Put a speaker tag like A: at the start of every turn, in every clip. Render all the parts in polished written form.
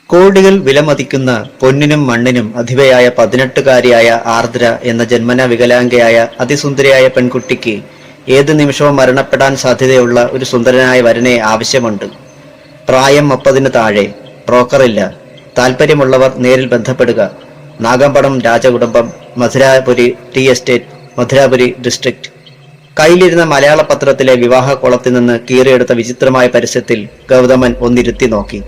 A: കോടികൾ വിലമതിക്കുന്ന പൊന്നിനും മണ്ണിനും അധിപയായ 18കാരിയായ ആർദ്ര എന്ന ജന്മന വികലാംഗയായ അതിസുന്ദരിയായ പെൺകുട്ടിക്ക് ഏത് നിമിഷവും മരണപ്പെടാൻ സാധ്യതയുള്ള ഒരു സുന്ദരനായ വരനെ ആവശ്യമുണ്ട്. പ്രായം 30 താഴെ, ബ്രോക്കറില്ല. താല്പര്യമുള്ളവർ നേരിൽ ബന്ധപ്പെടുക. നാഗമ്പടം രാജകുടുംബം, Madhurapuri T estate, Madhurapuri district. കയ്യിലിരുന്ന മലയാള പത്രത്തിലെ വിവാഹ കോളത്തിൽ നിന്ന് കീറിയെടുത്ത വിചിത്രമായ പരസ്യത്തിൽ ഗൗതമൻ ഒന്നിരുത്തി നോക്കി.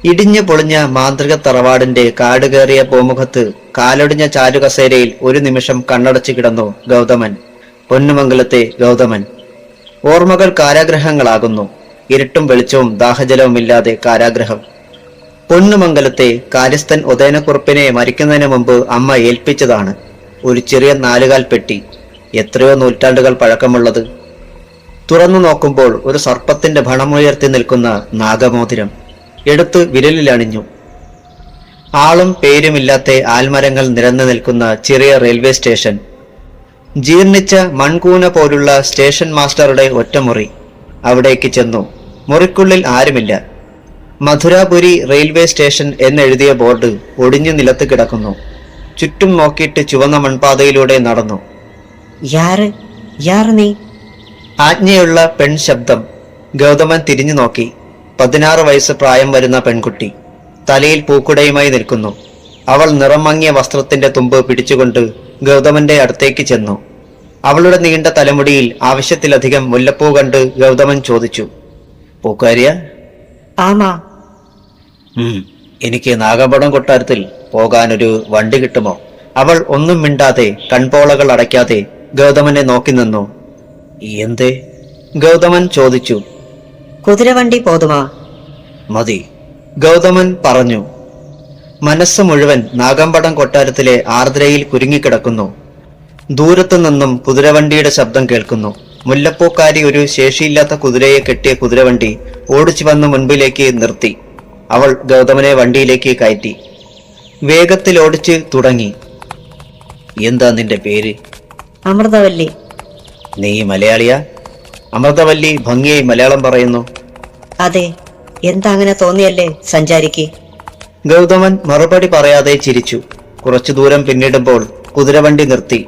A: ഇടിഞ്ഞു പൊളിഞ്ഞ മാന്ത്രിക തറവാടിന്റെ കാടുകേറിയ പൂമുഖത്ത് കാലൊടിഞ്ഞ ചാരുകസേരയിൽ ഒരു നിമിഷം കണ്ണടച്ചു കിടന്നു ഗൗതമൻ. പൊന്നുമംഗലത്തെ ഗൗതമൻ. ഓർമ്മകൾ കാരാഗ്രഹങ്ങളാകുന്നു. ഇരുട്ടും വെളിച്ചവും ദാഹജലവുമില്ലാതെ കാരാഗ്രഹം. പൊന്നുമംഗലത്തെ കാര്യസ്ഥൻ ഉദയനക്കുറുപ്പിനെ മരിക്കുന്നതിന് മുമ്പ് അമ്മ ഏൽപ്പിച്ചതാണ് ഒരു ചെറിയ 4 പെട്ടി. എത്രയോ നൂറ്റാണ്ടുകൾ പഴക്കമുള്ളത്. തുറന്നു നോക്കുമ്പോൾ ഒരു സർപ്പത്തിന്റെ ഭണമുയർത്തി നിൽക്കുന്ന നാഗമോതിരം എടുത്ത് വിരലിലണിഞ്ഞു. ആളും പേരുമില്ലാത്ത ആൽമരങ്ങൾ നിരന്നു നിൽക്കുന്ന ചെറിയ റെയിൽവേ സ്റ്റേഷൻ. ജീർണിച്ച മൺകൂന പോലുള്ള സ്റ്റേഷൻ മാസ്റ്ററുടെ ഒറ്റമുറി. അവിടേക്ക് ചെന്നു. മുറിക്കുള്ളിൽ ആരുമില്ല. മധുരാപുരി റെയിൽവേ സ്റ്റേഷൻ എന്നെഴുതിയ ബോർഡ് ഒടിഞ്ഞു നിലത്ത് കിടക്കുന്നു. ചുറ്റും നോക്കിയിട്ട് ചുവന്ന മൺപാതയിലൂടെ നടന്നു.
B: നീ?
A: ആജ്ഞയുള്ള പെൺ ശബ്ദം. ഗൗതമൻ തിരിഞ്ഞു നോക്കി. 16 വയസ്സ് പ്രായം വരുന്ന പെൺകുട്ടി തലയിൽ പൂക്കുടയുമായി നിൽക്കുന്നു. അവൾ നിറം മങ്ങിയ വസ്ത്രത്തിന്റെ തുമ്പ് പിടിച്ചുകൊണ്ട് ഗൗതമന്റെ അടുത്തേക്ക് ചെന്നു. അവളുടെ നീണ്ട തലമുടിയിൽ ആവശ്യത്തിലധികം മുല്ലപ്പൂ കണ്ട് ഗൗതമൻ ചോദിച്ചു, പൂക്കാരിയ?
B: ആമാ.
A: എനിക്ക് നാഗമ്പടം കൊട്ടാരത്തിൽ പോകാനൊരു വണ്ടി കിട്ടുമോ? അവൾ ഒന്നും മിണ്ടാതെ കൺപോളകൾ അടയ്ക്കാതെ ഗൗതമനെ നോക്കി നിന്നു. എന്തേ? ഗൗതമൻ ചോദിച്ചു.
B: കുതിരവണ്ടി പോതുമാ?
A: മതി, ഗൗതമൻ പറഞ്ഞു. മനസ്സ് മുഴുവൻ നാഗമ്പടം കൊട്ടാരത്തിലെ ആർദ്രയിൽ കുരുങ്ങിക്കിടക്കുന്നു. ദൂരത്തു നിന്നും കുതിരവണ്ടിയുടെ ശബ്ദം കേൾക്കുന്നു. മുല്ലപ്പൂക്കാരി ഒരു ശേഷിയില്ലാത്ത കുതിരയെ കെട്ടിയ കുതിരവണ്ടി ഓടിച്ചു വന്ന് മുൻപിലേക്ക് നിർത്തി. അവൾ ഗൗതമനെ വണ്ടിയിലേക്ക് കയറ്റി. വേഗത്തിൽ ഓടിച്ച് തുടങ്ങി. എന്താ നിന്റെ പേര്?
B: അമൃതവല്ലി.
A: നീ മലയാളിയാ? അമൃതവല്ലി ഭംഗിയായി മലയാളം പറയുന്നു.
B: അതെ, എന്താ അങ്ങനെ തോന്നിയല്ലേ സഞ്ചാരിക്ക്?
A: ഗൗതമൻ മറുപടി പറയാതെ ചിരിച്ചു. കുറച്ചു ദൂരം പിന്നിടുമ്പോൾ കുതിരവണ്ടി നിർത്തി.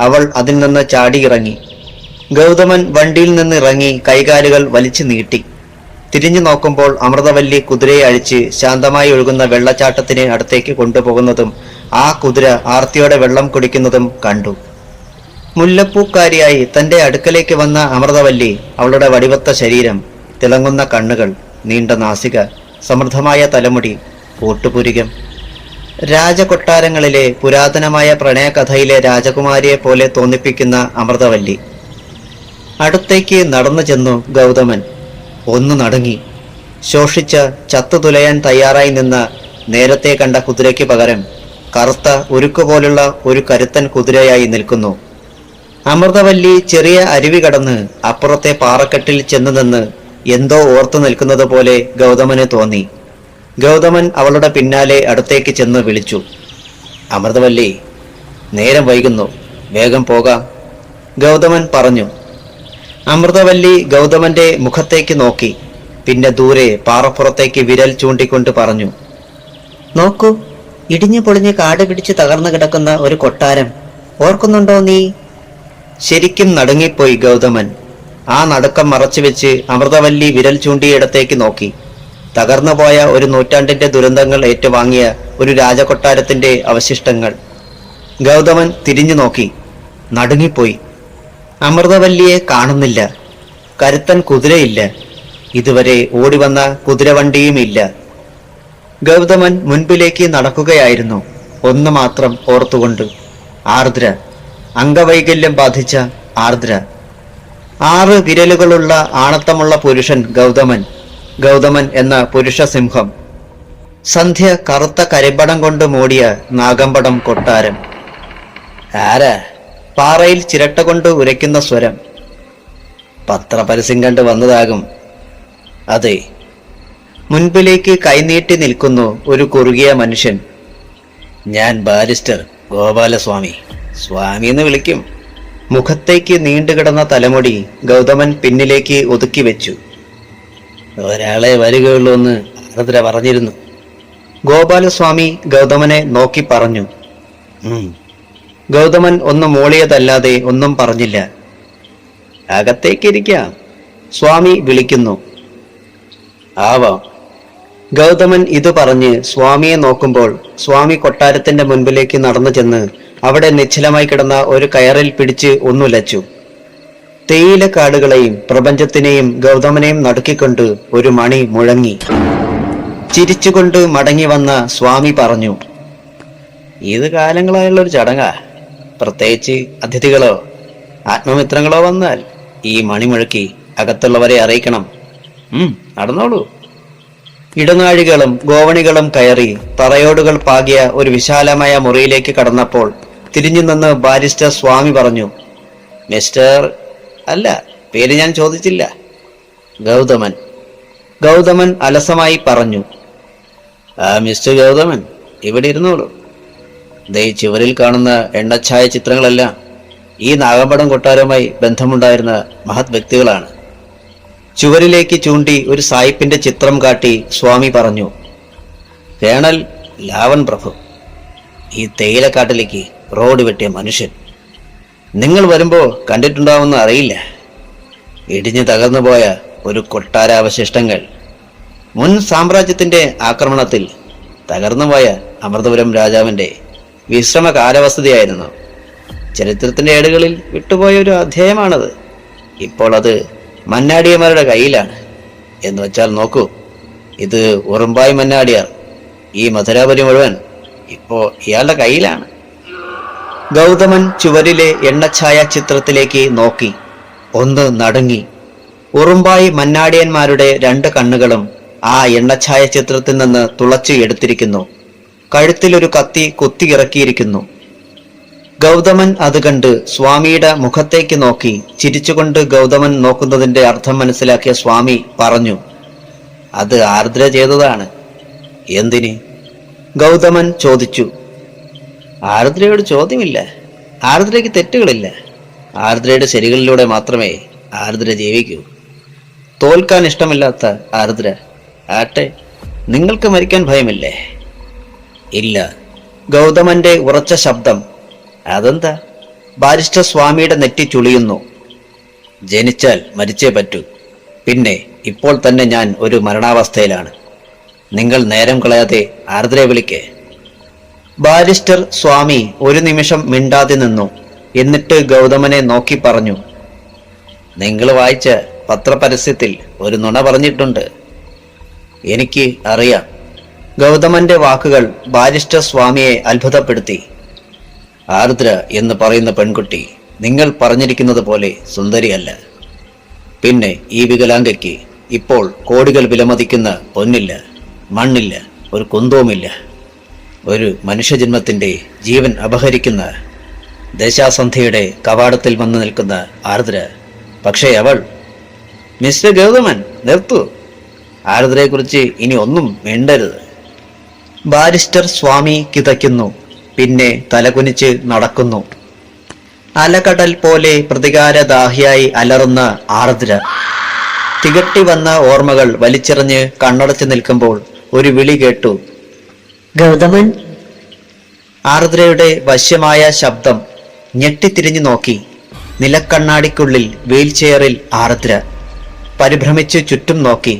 A: അവൾ അതിൽ നിന്ന് ചാടിയിറങ്ങി. ഗൗതമൻ വണ്ടിയിൽ നിന്ന് ഇറങ്ങി കൈകാലുകൾ വലിച്ചു നീട്ടി. തിരിഞ്ഞു നോക്കുമ്പോൾ അമൃതവല്ലി കുതിരയെ അഴിച്ച് ശാന്തമായി ഒഴുകുന്ന വെള്ളച്ചാട്ടത്തിന് അടുത്തേക്ക് കൊണ്ടുപോകുന്നതും ആ കുതിര ആർത്തിയോടെ വെള്ളം കുടിക്കുന്നതും കണ്ടു. മുല്ലപ്പൂക്കാരിയായി തന്റെ അടുക്കലേക്ക് വന്ന അമൃതവല്ലി, അവളുടെ വടിവത്ത ശരീരം, തിളങ്ങുന്ന കണ്ണുകൾ, നീണ്ട നാസിക, സമൃദ്ധമായ തലമുടി, കൂട്ടുപുരികം. രാജകൊട്ടാരങ്ങളിലെ പുരാതനമായ പ്രണയകഥയിലെ രാജകുമാരിയെ പോലെ തോന്നിപ്പിക്കുന്ന അമൃതവല്ലി. അടുത്തേക്ക് നടന്നു ചെന്നു ഗൗതമൻ. ഒന്നു നടുങ്ങി. ശോഷിച്ച ചത്തുതുലയാൻ തയ്യാറായി നിന്ന നേരത്തെ കണ്ട കുതിരയ്ക്ക് പകരം കറുത്ത ഉരുക്കുപോലുള്ള ഒരു കരുത്തൻ കുതിരയായി നിൽക്കുന്നു. അമൃതവല്ലി ചെറിയ അരുവി കടന്ന് അപ്പുറത്തെ പാറക്കെട്ടിൽ ചെന്നു നിന്ന് എന്തോ ഓർത്തു നിൽക്കുന്നത് പോലെ ഗൗതമന് തോന്നി. ഗൗതമൻ അവളുടെ പിന്നാലെ അടുത്തേക്ക് ചെന്ന് വിളിച്ചു. അമൃതവല്ലി, നേരം വൈകുന്നു, വേഗം പോകാം, ഗൗതമൻ പറഞ്ഞു. അമൃതവല്ലി ഗൗതമന്റെ മുഖത്തേക്ക് നോക്കി. പിന്നെ ദൂരെ പാറപ്പുറത്തേക്ക് വിരൽ ചൂണ്ടിക്കൊണ്ട് പറഞ്ഞു,
B: നോക്കൂ, ഇടിഞ്ഞു പൊളിഞ്ഞ് കാട് പിടിച്ച് തകർന്നു കിടക്കുന്ന ഒരു കൊട്ടാരം. ഓർക്കുന്നുണ്ടോ നീ?
A: ശരിക്കും നടുങ്ങിപ്പോയി ഗൗതമൻ. ആ നടുക്കം മറച്ചുവെച്ച് അമൃതവല്ലി വിരൽ ചൂണ്ടിയിടത്തേക്ക് നോക്കി. തകർന്നുപോയ ഒരു നൂറ്റാണ്ടിന്റെ ദുരന്തങ്ങൾ ഏറ്റുവാങ്ങിയ ഒരു രാജകൊട്ടാരത്തിന്റെ അവശിഷ്ടങ്ങൾ. ഗൗതമൻ തിരിഞ്ഞു നോക്കി. നടുങ്ങിപ്പോയി. അമൃതവല്ലിയെ കാണുന്നില്ല. കരുത്തൻ കുതിരയില്ല. ഇതുവരെ ഓടിവന്ന കുതിരവണ്ടിയുമില്ല. ഗൗതമൻ മുൻപിലേക്ക് നടക്കുകയായിരുന്നു. ഒന്ന് മാത്രം ഓർത്തുകൊണ്ട്, ആർദ്ര. അംഗവൈകല്യം ബാധിച്ച ആർദ്ര. 6 വിരലുകളുള്ള ആണത്തമുള്ള പുരുഷൻ ഗൗതമൻ. ഗൗതമൻ എന്ന പുരുഷ സിംഹം. സന്ധ്യ കറുത്ത കരിമ്പടം കൊണ്ട് മൂടിയ നാഗമ്പടം കൊട്ടാരം. ആരാ? പാറയിൽ ചിരട്ട കൊണ്ട് ഉരയ്ക്കുന്ന സ്വരം. പത്രപരസ്യം കണ്ട് വന്നതാകും. അതെ. മുൻപിലേക്ക് കൈനീട്ടി നിൽക്കുന്നു ഒരു കുറുകിയ മനുഷ്യൻ. ഞാൻ ബാരിസ്റ്റർ ഗോപാലസ്വാമി. സ്വാമി എന്ന് വിളിക്കും. മുഖത്തേക്ക് നീണ്ടുകിടന്ന തലമുടി ഗൗതമൻ പിന്നിലേക്ക് ഒതുക്കി വെച്ചു. ഒരാളെ വരികയുള്ളൂ എന്ന് ആർദ്ര പറഞ്ഞിരുന്നു. ഗോപാലസ്വാമി ഗൗതമനെ നോക്കി പറഞ്ഞു. ഗൗതമൻ ഒന്ന് മൂളിയതല്ലാതെ ഒന്നും പറഞ്ഞില്ല. അകത്തേക്കിരിക്കാം, സ്വാമി വിളിക്കുന്നു. ആവാം. ഗൗതമൻ ഇത് പറഞ്ഞ് സ്വാമിയെ നോക്കുമ്പോൾ സ്വാമി കൊട്ടാരത്തിന്റെ മുൻപിലേക്ക് നടന്നു ചെന്ന് അവിടെ നിശ്ചലമായി കിടന്ന ഒരു കയറിൽ പിടിച്ച് ഒന്നുലച്ചു. തേയിലക്കാടുകളെയും പ്രപഞ്ചത്തിനെയും ഗൗതമനെയും നടുക്കിക്കൊണ്ട് ഒരു മണി മുഴങ്ങി. ചിരിച്ചുകൊണ്ട് മടങ്ങി വന്ന സ്വാമി പറഞ്ഞു, ഇത് കാലങ്ങളായുള്ള ഒരു ചടങ്ങാ. പ്രത്യേകിച്ച് അതിഥികളോ ആത്മമിത്രങ്ങളോ വന്നാൽ ഈ മണി മുഴക്കി അകത്തുള്ളവരെ അറിയിക്കണം. നടന്നോളൂ. ഇടനാഴികളും ഗോവണികളും കയറി തറയോടുകൾ പാകിയ ഒരു വിശാലമായ മുറിയിലേക്ക് കടന്നപ്പോൾ തിരിഞ്ഞു നിന്ന് ബാരിസ്റ്റർ സ്വാമി പറഞ്ഞു, മിസ്റ്റർ അല്ല, പേര് ഞാൻ ചോദിച്ചില്ല. ഗൗതമൻ. ഗൗതമൻ അലസമായി പറഞ്ഞു, മിസ്റ്റർ ഗൗതമൻ, ഇവിടെ ഇരുന്നോളൂ. ദേ ചുവരിൽ കാണുന്ന എണ്ണച്ചായ ചിത്രങ്ങളെല്ലാം ഈ നാഗമ്പടം കൊട്ടാരവുമായി ബന്ധമുണ്ടായിരുന്ന മഹത് വ്യക്തികളാണ്. ചുവരിലേക്ക് ചൂണ്ടി ഒരു സായിപ്പിന്റെ ചിത്രം കാട്ടി സ്വാമി പറഞ്ഞു, കേണൽ ലാവൻ പ്രഭു, ഈ തേയിലക്കാട്ടിലേക്ക് റോഡ് വെട്ടിയ മനുഷ്യൻ. നിങ്ങൾ വരുമ്പോ കണ്ടിട്ടുണ്ടാവുമെന്ന് അറിയില്ല. ഇടിഞ്ഞു തകർന്നു പോയ ഒരു കൊട്ടാരാവശിഷ്ടങ്ങൾ. മുൻ സാമ്രാജ്യത്തിന്റെ ആക്രമണത്തിൽ തകർന്നുപോയ അമൃതപുരം രാജാവിന്റെ വിശ്രമ കാലവസതിയായിരുന്നു. ചരിത്രത്തിന്റെ ഏടുകളിൽ വിട്ടുപോയ ഒരു അധ്യായമാണത്. ഇപ്പോൾ അത് മന്നാടിയന്മാരുടെ കയ്യിലാണ്. എന്ന് വെച്ചാൽ നോക്കൂ, ഇത് ഉറുമ്പായി മന്നാടിയാർ. ഈ മധുരാപുരി മുഴുവൻ ഇപ്പോ ഇയാളുടെ കയ്യിലാണ്. ഗൗതമൻ ചുവരിലെ എണ്ണച്ചായ ചിത്രത്തിലേക്ക് നോക്കി. ഒന്ന് നടുങ്ങി. ഉറുമ്പായി മന്നാടിയന്മാരുടെ രണ്ട് കണ്ണുകളും ആ എണ്ണച്ചായ ചിത്രത്തിൽ നിന്ന് തുളച്ചു എടുത്തിരിക്കുന്നു. കഴുത്തിലൊരു കത്തി കുത്തിയിറക്കിയിരിക്കുന്നു. ഗൗതമൻ അത് കണ്ട് സ്വാമിയുടെ മുഖത്തേക്ക് നോക്കി. ചിരിച്ചുകൊണ്ട് ഗൗതമൻ നോക്കുന്നതിന്റെ അർത്ഥം മനസ്സിലാക്കിയ സ്വാമി പറഞ്ഞു, അത് ആർദ്ര ചെയ്തതാണ്. എന്തിന്? ഗൗതമൻ ചോദിച്ചു. ആർദ്രയോട് ചോദ്യമില്ല. ആർദ്രയ്ക്ക് തെറ്റുകളില്ല. ആർദ്രയുടെ ശരികളിലൂടെ മാത്രമേ ആർദ്ര ജീവിക്കൂ. തോൽക്കാൻ ഇഷ്ടമില്ലാത്ത ആർദ്ര. ആട്ടെ, നിങ്ങൾക്ക് മരിക്കാൻ ഭയമില്ലേ? ഇല്ല. ഗൗതമന്റെ ഉറച്ച ശബ്ദം. അതെന്താ? ബാരിസ്റ്റർ സ്വാമിയുടെ നെറ്റി ചുളിയുന്നു. ജനിച്ചാൽ മരിച്ചേ പറ്റൂ. പിന്നെ ഇപ്പോൾ തന്നെ ഞാൻ ഒരു മരണാവസ്ഥയിലാണ്. നിങ്ങൾ നേരം കളയാതെ ആർദ്രയെ വിളിക്കേ. ബാരിസ്റ്റർ സ്വാമി ഒരു നിമിഷം മിണ്ടാതെ നിന്നു. എന്നിട്ട് ഗൗതമനെ നോക്കി പറഞ്ഞു, നിങ്ങൾ വായിച്ച പത്രപരസ്യത്തിൽ ഒരു നുണ പറഞ്ഞിട്ടുണ്ട്. എനിക്ക് അറിയാം. ഗൗതമന്റെ വാക്കുകൾ ബാരിസ്റ്റർ സ്വാമിയെ അത്ഭുതപ്പെടുത്തി. ആർദ്ര എന്ന് പറയുന്ന പെൺകുട്ടി നിങ്ങൾ പറഞ്ഞിരിക്കുന്നത് പോലെ സുന്ദരിയല്ല. പിന്നെ ഈ വികലാംഗയ്ക്ക് ഇപ്പോൾ കോടികൾ വിലമതിക്കുന്ന പൊന്നില്ല, മണ്ണില്ല, ഒരു കുന്തവുമില്ല. ഒരു മനുഷ്യജന്മത്തിന്റെ ജീവൻ അപഹരിക്കുന്ന ദശാസന്ധിയുടെ കവാടത്തിൽ വന്നു നിൽക്കുന്ന ആർദ്ര. പക്ഷേ അവൾ... മിസ്റ്റർ ഗൗതമൻ, നിർത്തൂ. ആർദ്രയെക്കുറിച്ച് ഇനി ഒന്നും മിണ്ടരുത്. ബാരിസ്റ്റർ സ്വാമി കിതയ്ക്കുന്നു. പിന്നെ തലകുനിച്ച് നടക്കുന്നു. അലകടൽ പോലെ പ്രതികാരദാഹിയായി അലറുന്ന ആർദ്ര. തികട്ടി വന്ന ഓർമ്മകൾ വലിച്ചെറിഞ്ഞ് കണ്ണടച്ചു നിൽക്കുമ്പോൾ ഒരു വിളി കേട്ടു.
B: ഗൗതമൻ.
A: ആർദ്രയുടെ വശ്യമായ ശബ്ദം. ഞെട്ടിത്തിരിഞ്ഞു നോക്കി. നിലക്കണ്ണാടിക്കുള്ളിൽ വീൽചെയറിൽ ആർദ്ര. പരിഭ്രമിച്ച് ചുറ്റും നോക്കി.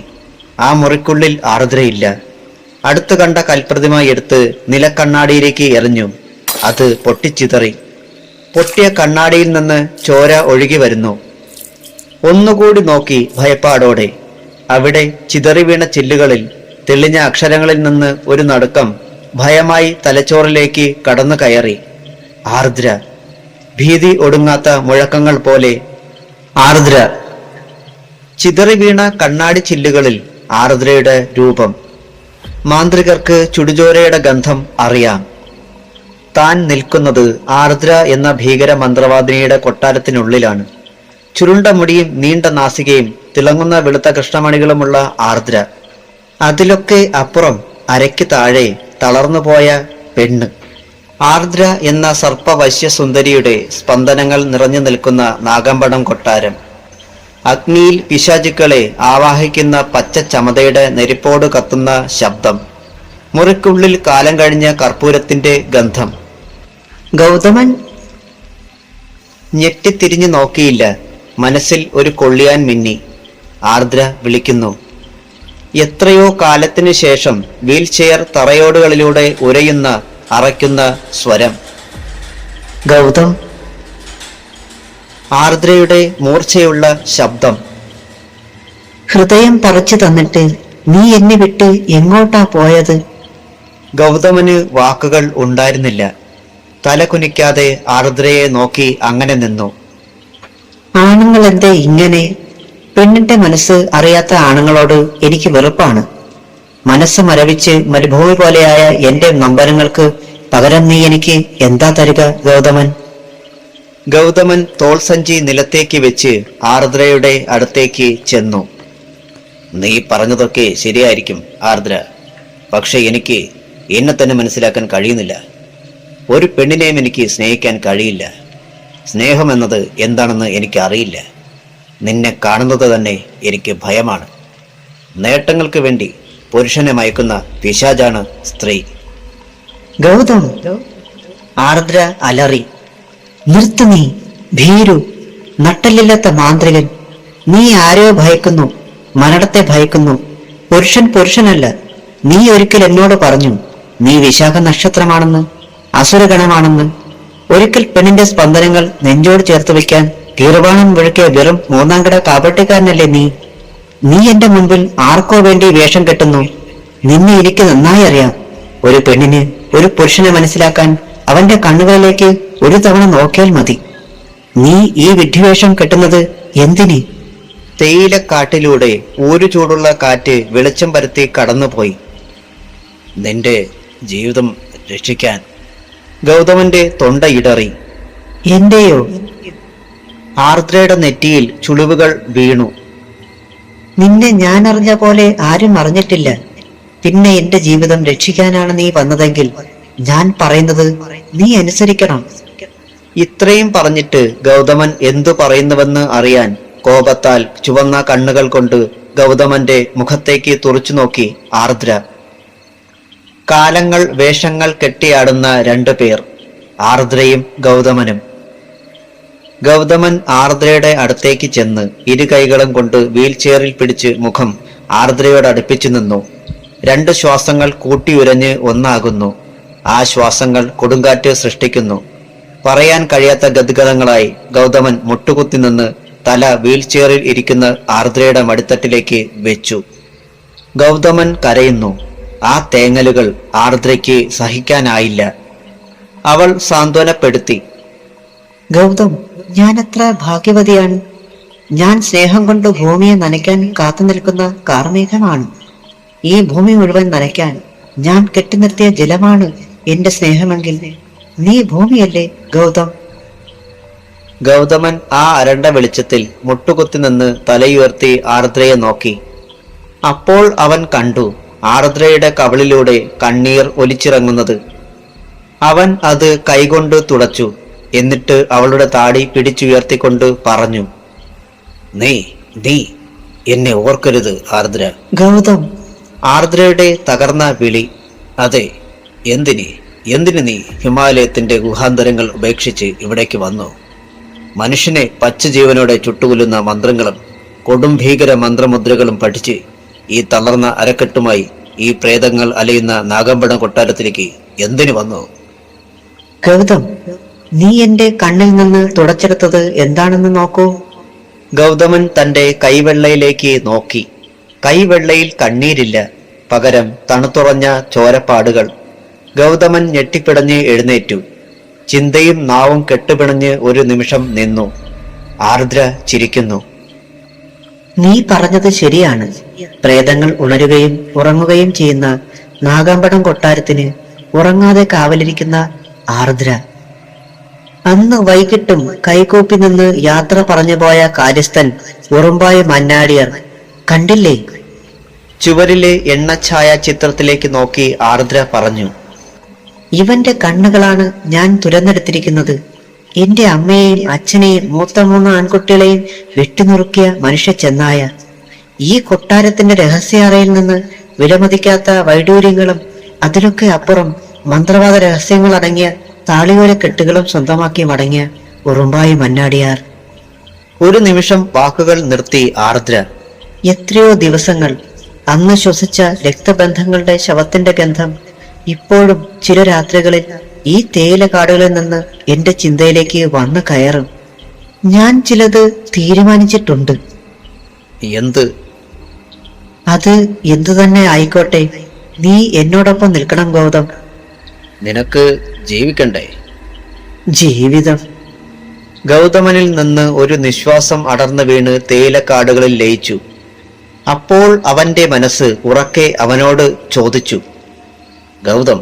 A: ആ മുറിക്കുള്ളിൽ ആർദ്രയില്ല. അടുത്തു കണ്ട കൽപ്രതിമ എടുത്ത് നിലക്കണ്ണാടിയിലേക്ക് എറിഞ്ഞു. അത് പൊട്ടിച്ചിതറി. പൊട്ടിയ കണ്ണാടിയിൽ നിന്ന് ചോര ഒഴുകി വരുന്നു. ഒന്നുകൂടി നോക്കി ഭയപ്പാടോടെ. അവിടെ ചിതറി വീണ ചില്ലുകളിൽ തെളിഞ്ഞ അക്ഷരങ്ങളിൽ നിന്ന് ഒരു നടുക്കം ഭയമായി തലച്ചോറിലേക്ക് കടന്നു കയറി. ആർദ്ര. ഭീതി ഒടുങ്ങാത്ത മുഴക്കങ്ങൾ പോലെ ആർദ്ര. ചിതറി വീണ കണ്ണാടി ചില്ലുകളിൽ ആർദ്രയുടെ രൂപം. മാന്ത്രികർക്ക് ചുടുചോരയുടെ ഗന്ധം അറിയാം. താൻ നിൽക്കുന്നത് ആർദ്ര എന്ന ഭീകര മന്ത്രവാദിനിയുടെ കൊട്ടാരത്തിനുള്ളിലാണ്. ചുരുണ്ട മുടിയും നീണ്ട നാസികയും തിളങ്ങുന്ന വെളുത്ത കൃഷ്ണമണികളുമുള്ള ആർദ്ര. അതിലൊക്കെ അപ്പുറം അരയ്ക്ക് താഴെ തളർന്നുപോയ പെണ്ണ്. ആർദ്ര എന്ന സർപ്പവശ്യസുന്ദരിയുടെ സ്പന്ദനങ്ങൾ നിറഞ്ഞു നിൽക്കുന്ന നാഗമ്പടം കൊട്ടാരം. അഗ്നിയിൽ പിശാചുക്കളെ ആവാഹിക്കുന്ന പച്ച ചമതയുടെ നെരിപ്പോട് കത്തുന്ന ശബ്ദം. മുറിക്കുള്ളിൽ കാലം കഴിഞ്ഞ കർപ്പൂരത്തിന്റെ ഗന്ധം.
B: ഗൗതമൻ
A: ഞെട്ടിത്തിരിഞ്ഞു നോക്കിയില്ല. മനസ്സിൽ ഒരു കൊള്ളിയാൻ മിന്നി. ആർദ്ര വിളിക്കുന്നു. എത്രയോ കാലത്തിനു ശേഷം വീൽ ചെയർ തറയോടുകളിലൂടെ ഉരയുന്ന അറയ്ക്കുന്ന സ്വരം.
B: ഗൗതം.
A: ആർദ്രയുടെ മൂർച്ചയുള്ള ശബ്ദം.
B: ഹൃദയം പറിച്ചു തന്നിട്ട് നീ എന്നെ വിട്ട് എങ്ങോട്ടാ പോയത്?
A: ഗൗതമന് വാക്കുകൾ ഉണ്ടായിരുന്നില്ല. തല കുനിക്കാതെ ആർദ്രയെ നോക്കി അങ്ങനെ നിന്നു.
B: ആണുങ്ങൾ എന്തേ ഇങ്ങനെ? പെണ്ണിന്റെ മനസ്സ് അറിയാത്ത ആണുങ്ങളോട് എനിക്ക് വെറുപ്പാണ്. മനസ്സ് മരവിച്ച് മരുഭൂമി പോലെയായ എന്റെ നമ്പരങ്ങൾക്ക് പകരം നീ എനിക്ക് എന്താ തരിക ഗൗതമൻ?
A: ഗൗതമൻ തോൾസഞ്ചി നിലത്തേക്ക് വെച്ച് ആർദ്രയുടെ അടുത്തേക്ക് ചെന്നു. നീ പറഞ്ഞതൊക്കെ ശരിയായിരിക്കും ആർദ്ര, പക്ഷെ എനിക്ക് എന്നെ തന്നെ മനസ്സിലാക്കാൻ കഴിയുന്നില്ല. ഒരു പെണ്ണിനെയും എനിക്ക് സ്നേഹിക്കാൻ കഴിയില്ല. സ്നേഹമെന്നത് എന്താണെന്ന് എനിക്ക് അറിയില്ല. നിന്നെ കാണുന്നത് തന്നെ എനിക്ക് ഭയമാണ്. നേട്ടങ്ങൾക്ക് വേണ്ടി പുരുഷനെ മയക്കുന്ന പിശാചാണ് സ്ത്രീ.
B: ഗൗതം. ആർദ്ര അലറി. നിർത്ത് നീ, ഭീരു, നട്ടല്ലില്ലാത്ത മാന്ത്രികൻ. നീ ആരെയോ ഭയക്കുന്നു, മരണത്തെ ഭയക്കുന്നു. പുരുഷൻ പുരുഷനല്ല. നീ ഒരിക്കൽ എന്നോട് പറഞ്ഞു നീ വിശാഖ നക്ഷത്രമാണെന്ന്, അസുരഗണമാണെന്ന്. ഒരിക്കൽ പെണ്ണിന്റെ സ്പന്ദനങ്ങൾ നെഞ്ചോട് ചേർത്ത് വയ്ക്കാൻ കീർവാണം മുഴക്കിയ വെറും മൂന്നാംകിട കാപട്യക്കാരനല്ലേ നീ? നീ എന്റെ മുൻപിൽ ആർക്കോ വേണ്ടി വേഷം കെട്ടുന്നു. നിന്നെ എനിക്ക് നന്നായി അറിയാം. ഒരു പെണ്ണിന് ഒരു പുരുഷനെ മനസ്സിലാക്കാൻ അവന്റെ കണ്ണുകളിലേക്ക് ഒരു തവണ നോക്കിയാൽ മതി. നീ ഈ വിഡ്ഢിവേഷം കെട്ടുന്നത് എന്തിന്?
A: തേയിലക്കാട്ടിലൂടെ ഒരു ചൂടുള്ള കാറ്റ് വെളിച്ചം പരത്തി കടന്നുപോയി. നിന്റെ ജീവിതം രക്ഷിക്കാൻ. ഗൗതമന്റെ തൊണ്ട ഇടറി.
B: എന്റെയോ?
A: ആർദ്രയുടെ നെറ്റിയിൽ ചുളിവുകൾ വീണു.
B: നിന്നെ ഞാൻ അറിഞ്ഞ പോലെ ആരും അറിഞ്ഞിട്ടില്ല. പിന്നെ എന്റെ ജീവിതം രക്ഷിക്കാനാണ് നീ വന്നതെങ്കിൽ ഞാൻ പറയുന്നത് നീ അനുസരിക്കണം.
A: ഇത്രയും പറഞ്ഞിട്ട് ഗൗതമൻ എന്തു പറയുന്നുവെന്ന് അറിയാൻ കോപത്താൽ ചുവന്ന കണ്ണുകൾ കൊണ്ട് ഗൗതമന്റെ മുഖത്തേക്ക് തുറച്ചു നോക്കി ആർദ്ര. കാലങ്ങൾ വേഷങ്ങൾ കെട്ടിയാടുന്ന രണ്ടു പേർ, ആർദ്രയും ഗൗതമനും. ഗൗതമൻ ആർദ്രയുടെ അടുത്തേക്ക് ചെന്ന് ഇരു കൈകളും കൊണ്ട് വീൽ ചെയറിൽ പിടിച്ച് മുഖം ആർദ്രയോട് അടുപ്പിച്ചു നിന്നു. രണ്ട് ശ്വാസങ്ങൾ കൂട്ടിയുരഞ്ഞ് ഒന്നാകുന്നു. ആ ശ്വാസങ്ങൾ കൊടുങ്കാറ്റ് സൃഷ്ടിക്കുന്നു. പറയാൻ കഴിയാത്ത ഗദ്ഗതങ്ങളായി ഗൗതമൻ മുട്ടുകുത്തി നിന്ന് തല വീൽ ചെയറിൽ ഇരിക്കുന്ന ആർദ്രയുടെ മടിത്തട്ടിലേക്ക് വെച്ചു. ഗൗതമൻ കരയുന്നു. ആ തേങ്ങലുകൾ ആർദ്രയ്ക്ക് സഹിക്കാനായില്ല. അവൾ സാന്ത്വനപ്പെടുത്തി.
B: ഗൗതം, ഞാൻ എത്ര ഭാഗ്യവതിയാണ്. ഞാൻ സ്നേഹം കൊണ്ട് ഭൂമിയെ നനയ്ക്കാൻ കാത്തു നിൽക്കുന്ന കാർമേഘമാണ്. ഈ ഭൂമി മുഴുവൻ നനയ്ക്കാൻ ഞാൻ കെട്ടിനിർത്തിയ ജലമാണ് എന്റെ സ്നേഹമെങ്കിൽ നീ ഭൂമിയല്ലേ ഗൗതം?
A: ഗൗതമൻ ആ അരണ്ട വെളിച്ചത്തിൽ മുട്ടുകുത്തി നിന്ന് തലയുയർത്തി ആർദ്രയെ നോക്കി. അപ്പോൾ അവൻ കണ്ടു ആർദ്രയുടെ കവിളിലൂടെ കണ്ണീർ ഒലിച്ചിറങ്ങുന്നത്. അവൻ അത് കൈകൊണ്ട് തുടച്ചു. എന്നിട്ട് അവളുടെ താടി പിടിച്ചുയർത്തിക്കൊണ്ട് പറഞ്ഞു, നീ നീ എന്നെ ഓർക്കരുത് ആർദ്ര.
B: ഗൗതം.
A: ആർദ്രയുടെ തകർന്ന വിളി. അതെ, എന്തിന് നീ ഹിമാലയത്തിന്റെ ഗുഹാന്തരങ്ങൾ ഉപേക്ഷിച്ച് ഇവിടേക്ക് വന്നു? മനുഷ്യനെ പച്ച ജീവനോടെ ചുട്ടുകൊല്ലുന്ന മന്ത്രങ്ങളും കൊടും ഭീകര മന്ത്രമുദ്രകളും പഠിച്ച് ഈ തളർന്ന അരക്കെട്ടുമായി ഈ പ്രേതങ്ങൾ അലയുന്ന നാഗമ്പട കൊട്ടാരത്തിലേക്ക് എന്തിനു വന്നു?
B: ഗൗതം, നീ എന്റെ കണ്ണിൽ നിന്ന് തുടച്ചെടുത്തത് എന്താണെന്ന് നോക്കൂ.
A: ഗൗതമൻ തന്റെ കൈവെള്ളയിലേക്ക് നോക്കി. കൈവെള്ളയിൽ കണ്ണീരില്ല, പകരം തണുത്തുറഞ്ഞ ചോരപ്പാടുകൾ. ഗൗതമൻ ഞെട്ടിപ്പിടഞ്ഞ് എഴുന്നേറ്റു. ചിന്തയും നാവും കെട്ടുപിണഞ്ഞ് ഒരു നിമിഷം നിന്നു. ആർദ്ര ചിരിക്കുന്നു.
B: നീ പറഞ്ഞത് ശരിയാണ്. പ്രേതങ്ങൾ ഉണരുകയും ഉറങ്ങുകയും ചെയ്യുന്ന നാഗമ്പടം കൊട്ടാരത്തിന് ഉറങ്ങാതെ കാവലിരിക്കുന്ന ആർദ്ര. അന്ന് വൈകിട്ടും കൈകൂപ്പി നിന്ന് യാത്ര പറഞ്ഞു പോയ കാര്യസ്ഥൻ ഉറുമ്പായ മന്നാടിയർ കണ്ടില്ലേ?
A: ചുവരിലെ എണ്ണഛായ ചിത്രത്തിലേക്ക് നോക്കി ആർദ്ര പറഞ്ഞു,
B: ഇവന്റെ കണ്ണുകളാണ് ഞാൻ തുരന്നെടുത്തിരിക്കുന്നത്. എന്റെ അമ്മയെയും അച്ഛനെയും മൂത്ത 3 ആൺകുട്ടികളെയും വെട്ടിനുറുക്കിയ മനുഷ്യ ചെന്നായ. ഈ കൊട്ടാരത്തിന്റെ രഹസ്യ അറയിൽ നിന്ന് വിലമതിക്കാത്ത വൈഡൂര്യങ്ങളും അതിലൊക്കെ അപ്പുറം മന്ത്രവാദ രഹസ്യങ്ങൾ അടങ്ങിയ താളിയോല കെട്ടുകളും സ്വന്തമാക്കി മടങ്ങിയ ഉറുമ്പായി മന്നാടിയാർ.
A: ഒരു നിമിഷം വാക്കുകൾ നിർത്തി ആർദ്ര.
B: എത്രയോ ദിവസങ്ങൾ അന്ന് ശ്വസിച്ച രക്തബന്ധങ്ങളുടെ ശവത്തിന്റെ ഗന്ധം ഇപ്പോഴും ചില രാത്രികളിൽ ഈ തേയില കാടുകളിൽ നിന്ന് എന്റെ ചിന്തയിലേക്ക് വന്നു കയറും. ഞാൻ ചിലത് തീരുമാനിച്ചിട്ടുണ്ട്.
A: എന്ത്?
B: അത് എന്തു തന്നെ ആയിക്കോട്ടെ, നീ എന്നോടൊപ്പം നിൽക്കണം ഗൗതം.
A: നിനക്ക് ജീവിക്കണ്ടേ?
B: ജീവിതം.
A: ഗൗതമനിൽ നിന്ന് ഒരു നിശ്വാസം അടർന്നു വീണ് തേയിലക്കാടുകളിൽ ലയിച്ചു. അപ്പോൾ അവന്റെ മനസ്സ് ഉറക്കെ അവനോട് ചോദിച്ചു, ഗൗതം,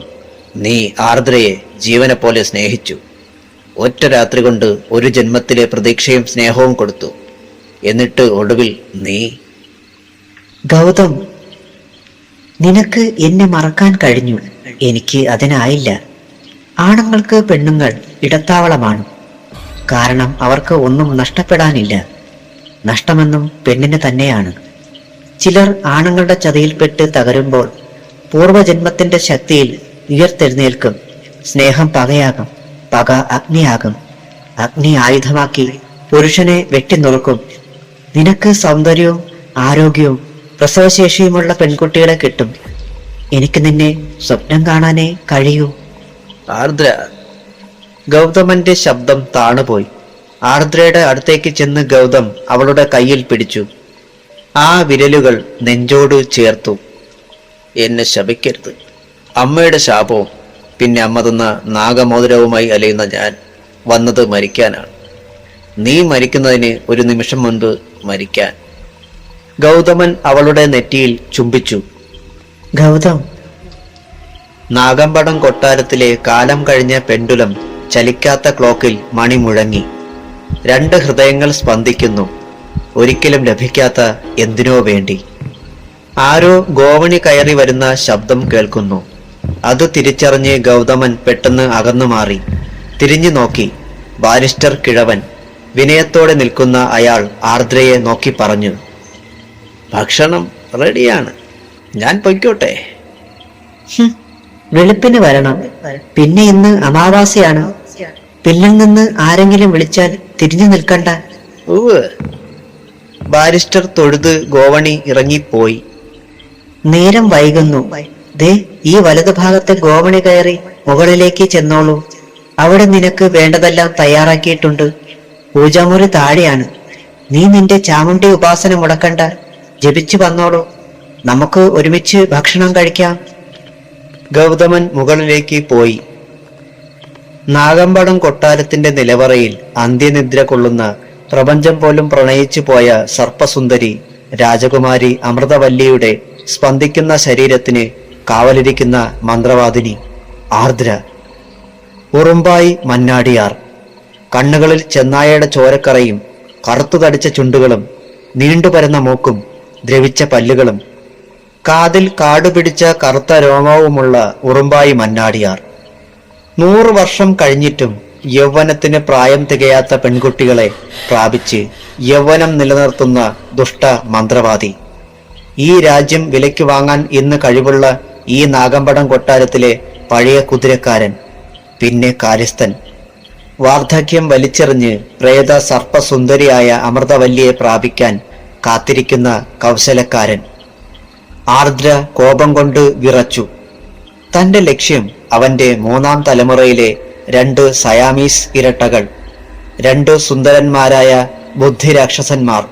A: നീ ആർദ്രയെ ജീവനെ പോലെ സ്നേഹിച്ചു. ഒറ്റ രാത്രി കൊണ്ട് ഒരു ജന്മത്തിലെ പ്രതീക്ഷയും സ്നേഹവും കൊടുത്തു. എന്നിട്ട് ഒടുവിൽ നീ...
B: ഗൗതം, നിനക്ക് എന്നെ മറക്കാൻ കഴിഞ്ഞു. എനിക്ക് അതിനായില്ല. ആണുങ്ങൾക്ക് പെണ്ണുങ്ങൾ ഇടത്താവളമാണ്. കാരണം അവർക്ക് ഒന്നും നഷ്ടപ്പെടാനില്ല. നഷ്ടമെന്നും പെണ്ണിന് തന്നെയാണ്. ചിലർ ആണുങ്ങളുടെ ചതിയിൽപ്പെട്ട് തകരുമ്പോൾ പൂർവജന്മത്തിന്റെ ശക്തിയിൽ ഉയർത്തെഴുന്നേൽക്കും. സ്നേഹം പകയാകും, പക അഗ്നിയാകും. അഗ്നി ആയുധമാക്കി പുരുഷനെ വെട്ടിനുറുക്കും. നിനക്ക് സൗന്ദര്യവും ആരോഗ്യവും പ്രസവശേഷിയുമുള്ള പെൺകുട്ടികളെ കിട്ടും. എനിക്ക് നിന്നെ സ്വപ്നം കാണാനേ കഴിയൂ.
A: ആർദ്ര. ഗൗതമന്റെ ശബ്ദം താണുപോയി. ആർദ്രയുടെ അടുത്തേക്ക് ചെന്ന് ഗൗതം അവളുടെ കയ്യിൽ പിടിച്ചു. ആ വിരലുകൾ നെഞ്ചോട് ചേർത്തു. എന്നെ ശപിക്കരുത്. അമ്മയുടെ ശാപവും പിന്നെ അമ്മ തന്ന നാഗമോതിരവുമായി അലയുന്ന ഞാൻ വന്നത് മരിക്കാനാണ്. നീ മരിക്കുന്നതിന് ഒരു നിമിഷം മുൻപ് മരിക്കാൻ. ഗൗതമൻ അവളുടെ നെറ്റിയിൽ ചുംബിച്ചു.
B: ഗൗതം.
A: നാഗമ്പടം കൊട്ടാരത്തിലെ കാലം കഴിഞ്ഞ പെൻഡുലം ചലിക്കാത്ത ക്ലോക്കിൽ മണി മുഴങ്ങി. 2 ഹൃദയങ്ങൾ സ്പന്ദിക്കുന്നു, ഒരിക്കലും ലഭിക്കാത്ത എന്തിനോ വേണ്ടി. ആരോ ഗോവണി കയറി വരുന്ന ശബ്ദം കേൾക്കുന്നു. അത് തിരിച്ചറിഞ്ഞ് ഗൗതമൻ പെട്ടെന്ന് അകന്നു മാറി. തിരിഞ്ഞു നോക്കി. ബാരിസ്റ്റർ കിഴവൻ. വിനയത്തോടെ നിൽക്കുന്ന അയാൾ ആർദ്രയെ നോക്കി പറഞ്ഞു, ഭക്ഷണം റെഡിയാണ്, ഞാൻ പൊയ്ക്കോട്ടെ?
B: വെളുപ്പിന് വരണം. പിന്നെ ഇന്ന് അമാവാസിയാണ്. പിന്നിൽ നിന്ന് ആരെങ്കിലും വിളിച്ചാൽ തിരിഞ്ഞു നിൽക്കണ്ട.
A: ഉവ്. ബാരിസ്റ്റർ തൊഴുത് ഗോവണി ഇറങ്ങിപ്പോയി.
B: നേരം വൈകുന്നു. ദേ, ഈ വലതുഭാഗത്തെ ഗോവണി കയറി മുകളിലേക്ക് ചെന്നോളൂ. അവിടെ നിനക്ക് വേണ്ടതെല്ലാം തയ്യാറാക്കിയിട്ടുണ്ട്. പൂജാമുറി താഴെയാണ്. നീ നിന്റെ ചാമുണ്ഡി ഉപാസന മുടക്കണ്ട. ജപിച്ചു വന്നോളൂ. നമുക്ക് ഒരുമിച്ച് ഭക്ഷണം കഴിക്കാം.
A: ഗൗതമൻ മുകളിലേക്ക് പോയി. നാഗമ്പടം കൊട്ടാരത്തിന്റെ നിലവറയിൽ അന്ത്യനിദ്ര കൊള്ളുന്ന, പ്രപഞ്ചം പോലും പ്രണയിച്ചു പോയ സർപ്പസുന്ദരി രാജകുമാരി അമൃതവല്ലിയുടെ സ്പന്ദിക്കുന്ന ശരീരത്തിന് കാവലിരിക്കുന്ന മന്ത്രവാദിനി ആർദ്ര. ഉറുമ്പായി മന്നാടിയാർ. കണ്ണുകളിൽ ചെന്നായയുടെ ചോരക്കറയും കറുത്തു തടിച്ച ചുണ്ടുകളും നീണ്ടുപരന്ന മൂക്കും ദ്രവിച്ച പല്ലുകളും കാതിൽ കാടുപിടിച്ച കറുത്ത രോമവുമുള്ള ഉറുമ്പായി മന്നാടിയാർ. 100 വർഷം കഴിഞ്ഞിട്ടും യൗവനത്തിന് പ്രായം തികയാത്ത പെൺകുട്ടികളെ പ്രാപിച്ച് യൗവനം നിലനിർത്തുന്ന ദുഷ്ട മന്ത്രവാദി. ഈ രാജ്യം വിലയ്ക്ക് വാങ്ങാൻ ഇന്ന് കഴിവുള്ള ഈ നാഗമ്പടം കൊട്ടാരത്തിലെ പഴയ കുതിരക്കാരൻ, പിന്നെ കാര്യസ്ഥൻ. വാർദ്ധക്യം വലിച്ചെറിഞ്ഞ് പ്രേത സർപ്പസുന്ദരിയായ അമൃതവല്ലിയെ പ്രാപിക്കാൻ കാത്തിരിക്കുന്ന കൗശലക്കാരൻ. ആർദ്ര കോപം കൊണ്ട് വിറച്ചു. തന്റെ ലക്ഷ്യം അവന്റെ 3ാം തലമുറയിലെ 2 സയാമീസ് ഇരട്ടകൾ, 2 സുന്ദരന്മാരായ ബുദ്ധിരാക്ഷസന്മാർ.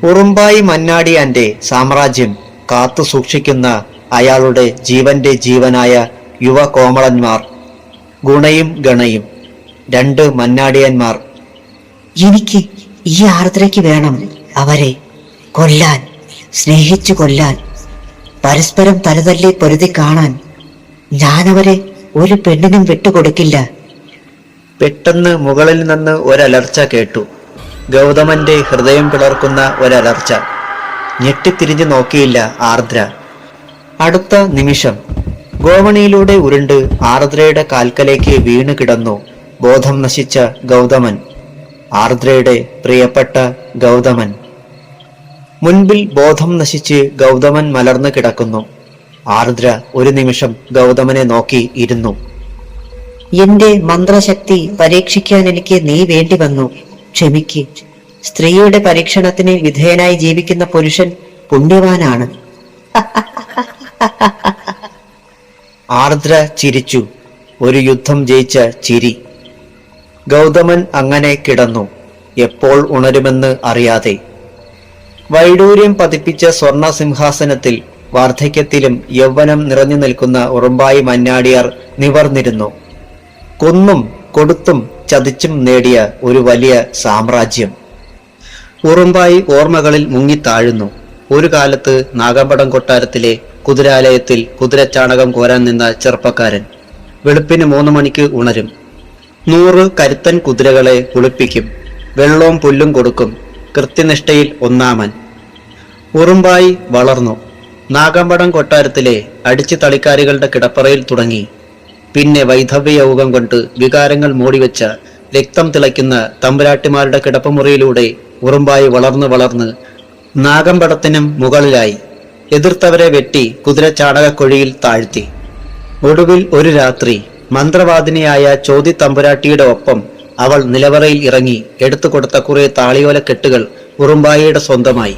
A: ഉറുമ്പായി മന്നാടിയാന്റെ സാമ്രാജ്യം കാത്തു സൂക്ഷിക്കുന്ന അയാളുടെ ജീവന്റെ ജീവനായ യുവ കോമളന്മാർ, ഗുണയും ഗണയും, 2 മന്നാടിയന്മാർ.
B: എനിക്ക് ഈ ആർദ്രയ്ക്ക് വേണം അവരെ കൊല്ലാൻ, സ്നേഹിച്ചു കൊല്ലാൻ, പരസ്പരം തലതല്ലി പൊരുതി കാണാൻ. ഞാനവരെ ഒരു പെണ്ണിനും വിട്ടുകൊടുക്കില്ല.
A: പെട്ടെന്ന് മുകളിൽ നിന്ന് ഒരലർച്ച കേട്ടു. ഗൗതമന്റെ ഹൃദയം പിളർക്കുന്ന ഒരലർച്ച. ഞെട്ടിത്തിരിഞ്ഞു നോക്കിയില്ല ആർദ്ര. അടുത്ത നിമിഷം ഗോവണിയിലൂടെ ഉരുണ്ട് ആർദ്രയുടെ കാൽക്കലേക്ക് വീണു കിടന്നു ബോധം നശിച്ച ഗൗതമൻ. ആർദ്രയുടെ പ്രിയപ്പെട്ട ഗൗതമൻ. മുൻപിൽ ബോധം നശിച്ച് ഗൗതമൻ മലർന്നു കിടക്കുന്നു. ആർദ്ര ഒരു നിമിഷം ഗൗതമനെ നോക്കി ഇരുന്നു.
B: എന്റെ മന്ത്രശക്തി പരീക്ഷിക്കാൻ എനിക്ക് നീ വേണ്ടി വന്നു. ക്ഷമിക്ക്. സ്ത്രീയുടെ പരീക്ഷണത്തിന് വിധേയനായി ജീവിക്കുന്ന പുരുഷൻ പുണ്യവാനാണ്.
A: ആർദ്ര ചിരിച്ചു. ഒരു യുദ്ധം ജയിച്ച ചിരി. ഗൗതമൻ അങ്ങനെ കിടന്നു, എപ്പോൾ ഉണരുമെന്ന് അറിയാതെ. വൈഡൂര്യം പതിപ്പിച്ച സ്വർണ സിംഹാസനത്തിൽ വാർദ്ധക്യത്തിലും യൗവനം നിറഞ്ഞു നിൽക്കുന്ന ഉറുമ്പായി മന്നാടിയാർ നിവർന്നിരുന്നു. കൊന്നും കൊടുത്തും ചതിച്ചും നേടിയ ഒരു വലിയ സാമ്രാജ്യം. ഉറുമ്പായി ഓർമ്മകളിൽ മുങ്ങിത്താഴുന്നു. ഒരു കാലത്ത് നാഗമ്പടം കൊട്ടാരത്തിലെ കുതിരാലയത്തിൽ കുതിരച്ചാണകം കോരാൻ നിന്ന ചെറുപ്പക്കാരൻ വെളുപ്പിന് 3 മണിക്ക് ഉണരും. 100 കരുത്തൻ കുതിരകളെ കുളിപ്പിക്കും. വെള്ളവും പുല്ലും കൊടുക്കും. കൃത്യനിഷ്ഠയിൽ ഒന്നാമൻ. ഉറുമ്പായി വളർന്നു. നാഗമ്പടം കൊട്ടാരത്തിലെ അടിച്ചു തളിക്കാരികളുടെ കിടപ്പറയിൽ തുടങ്ങി. പിന്നെ വൈധവ്യയോഗം കൊണ്ട് വികാരങ്ങൾ മൂടിവെച്ച രക്തം തിളയ്ക്കുന്ന തമ്പുരാട്ടിമാരുടെ കിടപ്പുമുറിയിലൂടെ ഉറുമ്പായി വളർന്ന് നാഗമ്പടത്തിനും മുകളിലായി. എതിർത്തവരെ വെട്ടി കുതിരച്ചാണകക്കൊഴിയിൽ താഴ്ത്തി. ഒടുവിൽ ഒരു രാത്രി മന്ത്രവാദിനിയായ ചോതി തമ്പുരാട്ടിയുടെ ഒപ്പം അവൾ നിലവറയിൽ ഇറങ്ങി എടുത്തു കൊടുത്ത കുറെ താളിയോലക്കെട്ടുകൾ ഉറുമ്പായിയുടെ സ്വന്തമായി.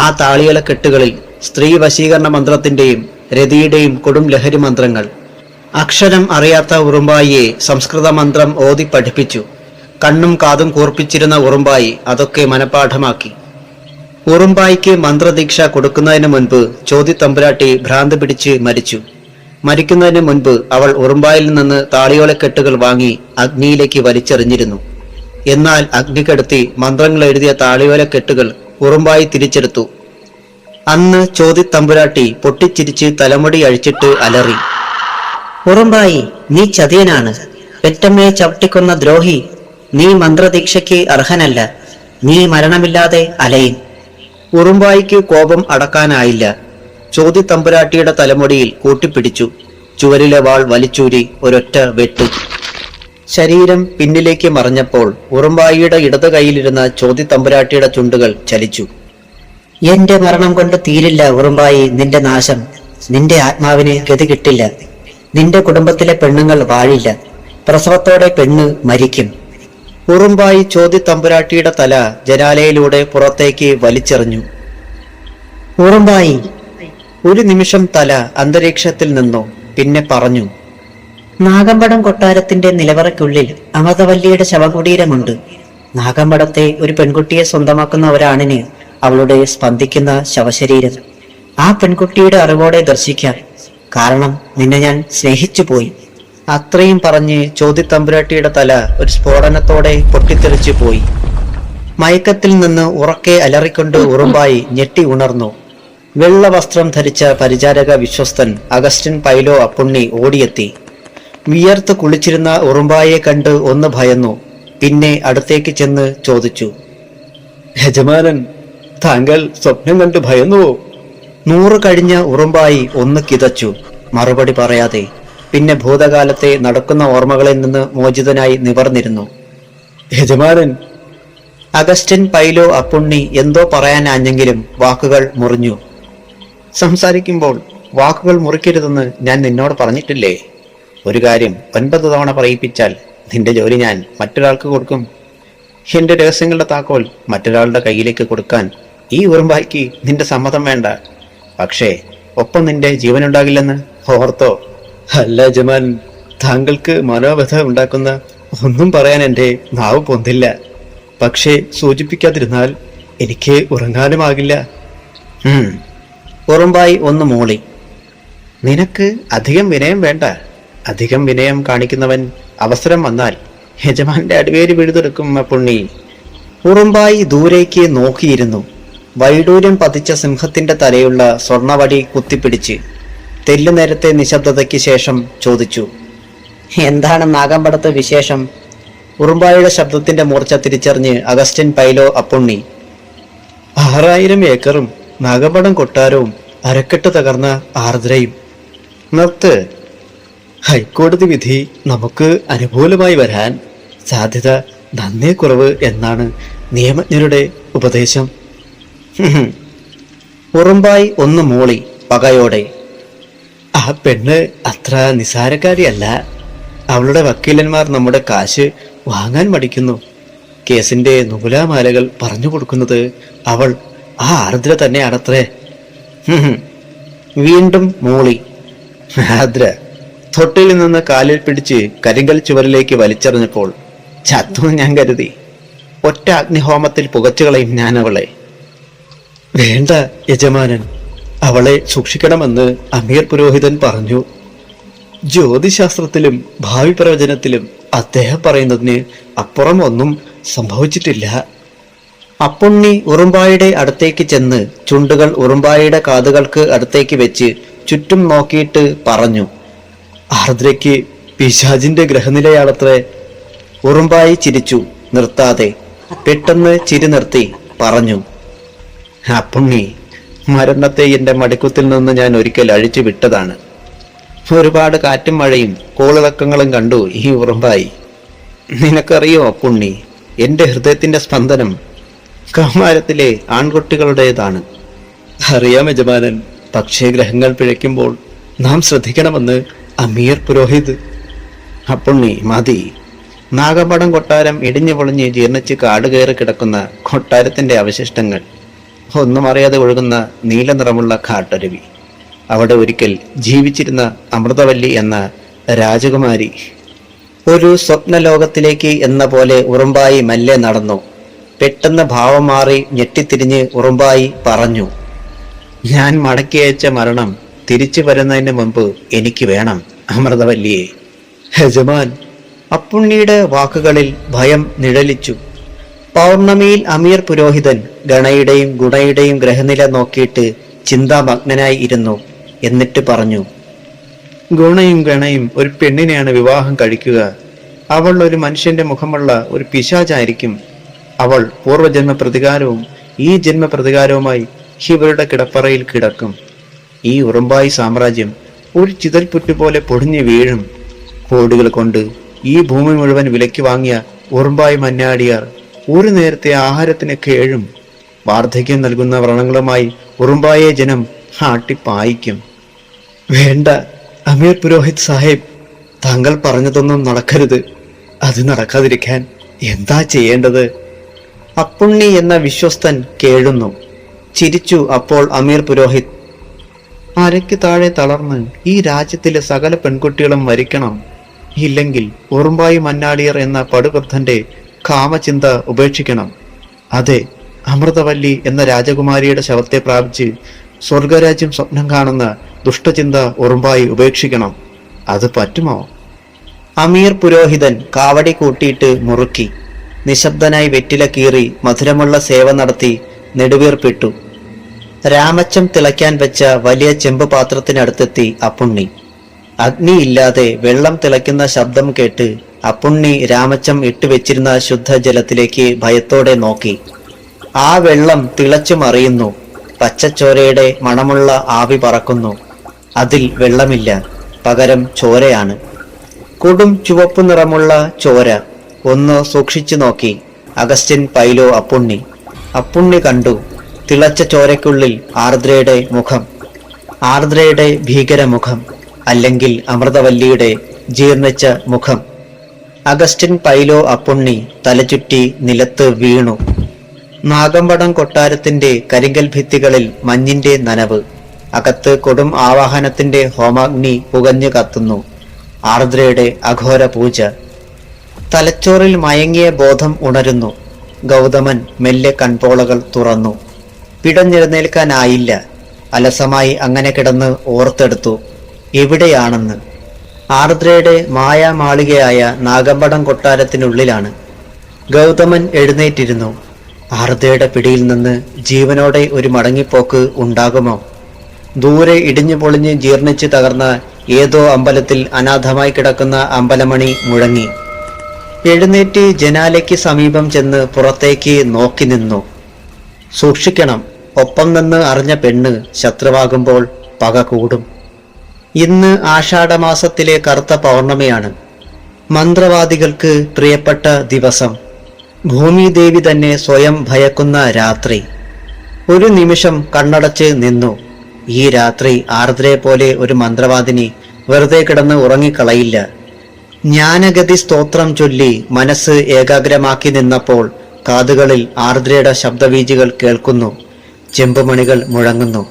A: ആ താളിയോലക്കെട്ടുകളിൽ സ്ത്രീ വശീകരണ മന്ത്രത്തിന്റെയും രതിയുടെയും കൊടും ലഹരി മന്ത്രങ്ങൾ. അക്ഷരം അറിയാത്ത ഉറുമ്പായിയെ സംസ്കൃത മന്ത്രം ഓതി പഠിപ്പിച്ചു. കണ്ണും കാതും കൂർപ്പിച്ചിരുന്ന ഉറുമ്പായി അതൊക്കെ മനഃപാഠമാക്കി. ഉറുമ്പായിക്ക് മന്ത്രദീക്ഷ കൊടുക്കുന്നതിന് മുൻപ് ചോതി തമ്പുരാട്ടി ഭ്രാന്ത് പിടിച്ച് മരിച്ചു. മരിക്കുന്നതിന് മുൻപ് അവൾ ഉറുമ്പായിൽ നിന്ന് താളിയോലക്കെട്ടുകൾ വാങ്ങി അഗ്നിയിലേക്ക് വലിച്ചെറിഞ്ഞിരുന്നു. എന്നാൽ അഗ്നിക്കെടുത്തി മന്ത്രങ്ങൾ എഴുതിയ താളിയോലക്കെട്ടുകൾ ഉറുമ്പായി തിരിച്ചെടുത്തു. അന്ന് ചോതി തമ്പുരാട്ടി പൊട്ടിച്ചിരിച്ച് തലമുടി അഴിച്ചിട്ട് അലറി.
B: ഉറുമ്പായി, നീ ചതിയനാണ്. പെറ്റമ്മയെ ചവിട്ടിക്കൊന്ന ദ്രോഹി. നീ മന്ത്രദീക്ഷയ്ക്ക് അർഹനല്ല. നീ മരണമില്ലാതെ അലയും.
A: ഉറുമ്പായിക്ക് കോപം അടക്കാനായില്ല. ചോതി തമ്പുരാട്ടിയുടെ തലമുടിയിൽ കൂട്ടിപ്പിടിച്ചു. ചുവരിലെ വാൾ വലിച്ചൂരി ഒരൊറ്റ വെട്ട്. ശരീരം പിന്നിലേക്ക് മറഞ്ഞപ്പോൾ ഉറുമ്പായിയുടെ ഇടത് കൈയിലിരുന്ന ചോതി തമ്പുരാട്ടിയുടെ ചുണ്ടുകൾ ചലിച്ചു.
B: എന്റെ മരണം കൊണ്ട് തീരില്ല ഉറുമ്പായി നിന്റെ നാശം. നിന്റെ ആത്മാവിന് ഗതി കിട്ടില്ല. നിന്റെ കുടുംബത്തിലെ പെണ്ണുങ്ങൾ വാഴില്ല. പ്രസവത്തോടെ പെണ്ണ് മരിക്കും.
A: ഉറുമ്പായി ചോതി തമ്പുരാട്ടിയുടെ തല ജനാലയിലൂടെ പുറത്തേക്ക് വലിച്ചെറിഞ്ഞു.
B: ഉറുമ്പായി
A: ഒരു നിമിഷം തല അന്തരീക്ഷത്തിൽ നിന്നു. പിന്നെ പറഞ്ഞു.
B: നാഗമ്പടം കൊട്ടാരത്തിന്റെ നിലവറയ്ക്കുള്ളിൽ അമൃതവല്ലിയുടെ ശവകുടീരമുണ്ട്. നാഗമ്പടത്തെ ഒരു പെൺകുട്ടിയെ സ്വന്തമാക്കുന്ന ഒരാണിന് അവളുടെ സ്പന്ദിക്കുന്ന ശവശരീരം ആ പെൺകുട്ടിയുടെ അറിവോടെ ദർശിക്കാം. കാരണം നിന്നെ ഞാൻ സ്നേഹിച്ചു പോയി.
A: അത്രയും പറഞ്ഞ് ചോതി തമ്പുരാട്ടിയുടെ തല ഒരു സ്ഫോടനത്തോടെ പൊട്ടിത്തെറിച്ചു പോയി. മയക്കത്തിൽ നിന്ന് ഉറക്കെ അലറിക്കൊണ്ട് ഉറുമ്പായി ഞെട്ടി ഉണർന്നു. വെള്ള വസ്ത്രം ധരിച്ച പരിചാരക വിശ്വസ്തൻ അഗസ്റ്റിൻ പൈലോ അപ്പുണ്ണി ഓടിയെത്തി. വിയർത്ത് കുളിച്ചിരുന്ന ഉറുമ്പായെ കണ്ട് ഒന്ന് ഭയന്നു. പിന്നെ അടുത്തേക്ക് ചെന്ന് ചോദിച്ചു. യജമാനൻ, താങ്കൾ സ്വപ്നം കണ്ട് ഭയന്നുവോ? 100 കഴിഞ്ഞ ഉറുമ്പായി ഒന്ന് കിതച്ചു, മറുപടി പറയാതെ. പിന്നെ ഭൂതകാലത്തെ നടക്കുന്ന ഓർമ്മകളിൽ നിന്ന് മോചിതനായി നിവർന്നിരുന്നു. യജമാനൻ, അഗസ്റ്റിൻ പൈലോ അപ്പുണ്ണി എന്തോ പറയാനാഞ്ഞെങ്കിലും വാക്കുകൾ മുറിഞ്ഞു. സംസാരിക്കുമ്പോൾ വാക്കുകൾ മുറിക്കരുതെന്ന് ഞാൻ നിന്നോട് പറഞ്ഞിട്ടില്ലേ? ഒരു കാര്യം 9 തവണ പറയിപ്പിച്ചാൽ നിന്റെ ജോലി ഞാൻ മറ്റൊരാൾക്ക് കൊടുക്കും. എന്റെ രഹസ്യങ്ങളുടെ താക്കോൽ മറ്റൊരാളുടെ കയ്യിലേക്ക് കൊടുക്കാൻ ഈ ഉറുമ്പായിക്ക് നിന്റെ സമ്മതം വേണ്ട. പക്ഷേ ഒപ്പം നിന്റെ ജീവനുണ്ടാകില്ലെന്ന് ഓർത്തോ? അല്ല യജമാൻ, താങ്കൾക്ക് മനോവ്യഥ ഉണ്ടാക്കുന്ന ഒന്നും പറയാൻ എൻ്റെ നാവ് പൊന്തില്ല. പക്ഷേ സൂചിപ്പിക്കാതിരുന്നാൽ എനിക്ക് ഉറങ്ങാനുമാകില്ല. ഉറുമ്പായി ഒന്ന് മൂളി. നിനക്ക് അധികം വിനയം വേണ്ട. അധികം വിനയം കാണിക്കുന്നവൻ അവസരം വന്നാൽ യജമാന്റെ അടിവേര് പിഴുതെടുക്കും പുണ്ണി. ഉറുമ്പായി ദൂരേക്ക് നോക്കിയിരുന്നു. വൈഡൂര്യം പതിച്ച സിംഹത്തിന്റെ തലയുള്ള സ്വർണവടി കുത്തിപ്പിടിച്ച് തെല്ലു നേരത്തെ നിശബ്ദതയ്ക്ക് ശേഷം ചോദിച്ചു.
B: എന്താണ് നാഗമ്പടത്ത് വിശേഷം?
A: ഉറുമ്പായുടെ ശബ്ദത്തിന്റെ മൂർച്ച തിരിച്ചറിഞ്ഞ് അഗസ്റ്റിൻ പൈലോ അപ്പുണ്ണി. 6000 ഏക്കറും നാഗമ്പടം കൊട്ടാരവും അരക്കെട്ട് തകർന്ന ആർദ്രയും. നിർത്ത്. ഹൈക്കോടതി വിധി നമുക്ക് അനുകൂലമായി വരാൻ സാധ്യത നന്നേ കുറവ് എന്നാണ് നിയമജ്ഞരുടെ ഉപദേശം. ഉറുമ്പായി ഒന്ന് മൂളി പകയോടെ. ആ പെണ്ണ് അത്ര നിസാരക്കാരിയല്ല. അവളുടെ വക്കീലന്മാർ നമ്മുടെ കാശ് വാങ്ങാൻ മടിക്കുന്നു. കേസിന്റെ നുപുലാമാലകൾ പറഞ്ഞു കൊടുക്കുന്നത് അവൾ ആ ആർദ്ര തന്നെയാണത്രേ. വീണ്ടും മൂളി. ആർദ്ര തൊട്ടിൽ നിന്ന് കാലിൽ പിടിച്ച് കരിങ്കൽ ചുവരിലേക്ക് വലിച്ചെറിഞ്ഞപ്പോൾ ചത്തു ഞാൻ കരുതി. ഒറ്റ അഗ്നിഹോമത്തിൽ പുകച്ചുകളയും ഞാൻ അവളെ. വേണ്ട യജമാനൻ, അവളെ സൂക്ഷിക്കണമെന്ന് അമീർ പുരോഹിതൻ പറഞ്ഞു. ജ്യോതിശാസ്ത്രത്തിലും ഭാവി പ്രവചനത്തിലും അദ്ദേഹം പറയുന്നതിന് അപ്പുറം ഒന്നും സംഭവിച്ചിട്ടില്ല. അപ്പുണ്ണി ഉറുമ്പായുടെ അടുത്തേക്ക് ചെന്ന് ചുണ്ടുകൾ ഉറുമ്പായുടെ കാതുകൾക്ക് അടുത്തേക്ക് വെച്ച് ചുറ്റും നോക്കിയിട്ട് പറഞ്ഞു. ആർദ്രയ്ക്ക് പിശാചിന്റെ ഗ്രഹനിലയാണത്രേ. ഉറുമ്പായി ചിരിച്ചു നിർത്താതെ. പെട്ടെന്ന് ചിരി നിർത്തി പറഞ്ഞു. അപ്പുണ്ണി, മരണത്തെ എന്റെ മടിക്കുത്തിൽ നിന്ന് ഞാൻ ഒരിക്കൽ അഴിച്ചു വിട്ടതാണ്. ഒരുപാട് കാറ്റും മഴയും കോളിളക്കങ്ങളും കണ്ടു ഈ ഉറുമ്പായി. നിനക്കറിയോ അപ്പുണ്ണി, എന്റെ ഹൃദയത്തിന്റെ സ്പന്ദനം കൗമാരത്തിലെ ആൺകുട്ടികളുടേതാണ്. അറിയാം യജമാനൻ, പക്ഷേ ഗ്രഹങ്ങൾ പിഴയ്ക്കുമ്പോൾ നാം ശ്രദ്ധിക്കണമെന്ന് അമീർ പുരോഹിത്. അപ്പുണ്ണി മതി. നാഗമ്പടം കൊട്ടാരം ഇടിഞ്ഞു പൊളിഞ്ഞ് ജീർണിച്ച് കാട് കയറി കിടക്കുന്ന കൊട്ടാരത്തിന്റെ അവശിഷ്ടങ്ങൾ, ഒന്നും അറിയാതെ ഒഴുകുന്ന നീല നിറമുള്ള കാട്ടരുവി. അവിടെ ഒരിക്കൽ ജീവിച്ചിരുന്ന അമൃതവല്ലി എന്ന രാജകുമാരി. ഒരു സ്വപ്നലോകത്തിലേക്ക് എന്ന പോലെ ഉറുമ്പായി മെല്ലെ നടന്നു. പെട്ടെന്ന് ഭാവം മാറി ഞെട്ടിത്തിരിഞ്ഞ് ഉറുമ്പായി പറഞ്ഞു. ഞാൻ മടക്കി അയച്ച മരണം തിരിച്ചു വരുന്നതിന് മുമ്പ് എനിക്ക് വേണം അമൃതവല്ലിയെ. യജമാൻ, അപ്പുണ്ണിയുടെ വാക്കുകളിൽ ഭയം നിഴലിച്ചു. പൗർണമിയിൽ അമീർ പുരോഹിതൻ ഗണയുടെയും ഗുണയുടെയും ഗ്രഹനില നോക്കിയിട്ട് ചിന്താമഗ്നനായി ഇരുന്നു. എന്നിട്ട് പറഞ്ഞു. ഗുണയും ഗണയും ഒരു പെണ്ണിനെയാണ് വിവാഹം കഴിക്കുക. അവൾ ഒരു മനുഷ്യന്റെ മുഖമുള്ള ഒരു പിശാചായിരിക്കും. അവൾ പൂർവ്വജന്മ പ്രതികാരവും ഈ ജന്മ പ്രതികാരവുമായി ഇവരുടെ കിടപ്പറയിൽ കിടക്കും. ഈ ഉറുമ്പായി സാമ്രാജ്യം ഒരു ചിതൽപുറ്റുപോലെ പൊടിഞ്ഞു വീഴും. കോടികൾ കൊണ്ട് ഈ ഭൂമി മുഴുവൻ വിലയ്ക്ക് വാങ്ങിയ ഉറുമ്പായി മന്നാടിയാർ ഒരു നേരത്തെ ആഹാരത്തിന് കേഴും. വാർദ്ധക്യം നൽകുന്ന വ്രണങ്ങളുമായി ഉറുമ്പായെ ജനം ആട്ടിപ്പായിക്കും. വേണ്ട അമീർ പുരോഹിത് സാഹിബ്, താങ്കൾ പറഞ്ഞതൊന്നും നടക്കരുത്. അത് നടക്കാതിരിക്കാൻ എന്താ ചെയ്യേണ്ടത്? അപ്പുണ്ണി എന്ന വിശ്വസ്തൻ കേഴുന്നു. ചിരിച്ചു അപ്പോൾ അമീർ പുരോഹിത്. അരയ്ക്ക് താഴെ തളർന്ന് ഈ രാജ്യത്തിലെ സകല പെൺകുട്ടികളും മരിക്കണം. ഇല്ലെങ്കിൽ ഉറുമ്പായി മന്നാടിയർ എന്ന പടുവൃദ്ധന്റെ കാമചിന്ത ഉപേക്ഷിക്കണം. അതെ, അമൃതവല്ലി എന്ന രാജകുമാരിയുടെ ശവത്തെ പ്രാപിച്ച് സ്വർഗരാജ്യം സ്വപ്നം കാണുന്ന ദുഷ്ടചിന്ത ഉറുമ്പായി ഉപേക്ഷിക്കണം. അത് പറ്റുമോ? അമീർ പുരോഹിതൻ കാവടി കൂട്ടിയിട്ട് മുറുക്കി. നിശബ്ദനായി വെറ്റില കീറി മധുരമുള്ള സേവ നടത്തി നെടുവീർപ്പിട്ടു. രാമച്ചം തിളയ്ക്കാൻ വെച്ച വലിയ ചെമ്പ് പാത്രത്തിനടുത്തെത്തി അപ്പുണ്ണി. അഗ്നിയില്ലാതെ വെള്ളം തിളയ്ക്കുന്ന ശബ്ദം കേട്ട് അപ്പുണ്ണി രാമച്ചം ഇട്ടുവെച്ചിരുന്ന ശുദ്ധജലത്തിലേക്ക് ഭയത്തോടെ നോക്കി. ആ വെള്ളം തിളച്ചു മറിയുന്നു. പച്ചച്ചോരയുടെ മണമുള്ള ആവി പറക്കുന്നു. അതിൽ വെള്ളമില്ല, പകരം ചോരയാണ്. കൊടും ചുവപ്പ് നിറമുള്ള ചോര. ഒന്ന് സൂക്ഷിച്ചു നോക്കി അഗസ്റ്റിൻ പൈലോ അപ്പുണ്ണി. അപ്പുണ്ണി കണ്ടു തിളച്ച ചോരയ്ക്കുള്ളിൽ ആർദ്രയുടെ മുഖം. ആർദ്രയുടെ ഭീകരമുഖം, അല്ലെങ്കിൽ അമൃതവല്ലിയുടെ ജീർണിച്ച മുഖം. അഗസ്റ്റിൻ പൈലോ അപ്പുണ്ണി തലചുറ്റി നിലത്ത് വീണു. നാഗമ്പടം കൊട്ടാരത്തിന്റെ കരിങ്കൽ ഭിത്തികളിൽ മഞ്ഞിന്റെ നനവ്. അകത്ത് കൊടും ആവാഹനത്തിന്റെ ഹോമാഗ്നി പുകഞ്ഞു കത്തുന്നു. ആർദ്രയുടെ അഘോര പൂജ. തലച്ചോറിൽ മയങ്ങിയ ബോധം ഉണരുന്നു. ഗൗതമൻ മെല്ലെ കൺപോളകൾ തുറന്നു. പിടഞ്ഞെഴുന്നേൽക്കാനായില്ല. അലസമായി അങ്ങനെ കിടന്ന് ഓർത്തെടുത്തു എവിടെയാണെന്ന്. ആർദ്രയുടെ മായാമാളികയായ നാഗമ്പടം കൊട്ടാരത്തിനുള്ളിലാണ്. ഗൗതമൻ എഴുന്നേറ്റിരുന്നു. ആർദ്രയുടെ പിടിയിൽ നിന്ന് ജീവനോടെ ഒരു മടങ്ങിപ്പോക്ക് ഉണ്ടാകുമോ? ദൂരെ ഇടിഞ്ഞു പൊളിഞ്ഞ് ജീർണിച്ച് തകർന്ന ഏതോ അമ്പലത്തിൽ അനാഥമായി കിടക്കുന്ന അമ്പലമണി മുഴങ്ങി. എഴുന്നേറ്റ് ജനാലയ്ക്ക് സമീപം ചെന്ന് പുറത്തേക്ക് നോക്കി നിന്നു. സൂക്ഷിക്കണം, ഒപ്പം നിന്ന് അറിഞ്ഞ പെണ്ണ് ശത്രുവാകുമ്പോൾ പക കൂടും. ഇന്ന് ആഷാഢമാസത്തിലെ കറുത്ത പൗർണമിയാണ്. മന്ത്രവാദികൾക്ക് പ്രിയപ്പെട്ട ദിവസം. ഭൂമിദേവി തന്നെ സ്വയം ഭയക്കുന്ന രാത്രി. ഒരു നിമിഷം കണ്ണടച്ച് നിന്നു. ഈ രാത്രി ആർദ്രയെ പോലെ ഒരു മന്ത്രവാദിനി വെറുതെ കിടന്ന് ഉറങ്ങിക്കളയില്ല. ജ്ഞാനഗതി സ്തോത്രം ചൊല്ലി മനസ്സ് ഏകാഗ്രമാക്കി നിന്നപ്പോൾ കാതുകളിൽ ആർദ്രയുടെ ശബ്ദവീചികൾ കേൾക്കുന്നു. ചെമ്പുമണികൾ മുഴങ്ങുന്നു.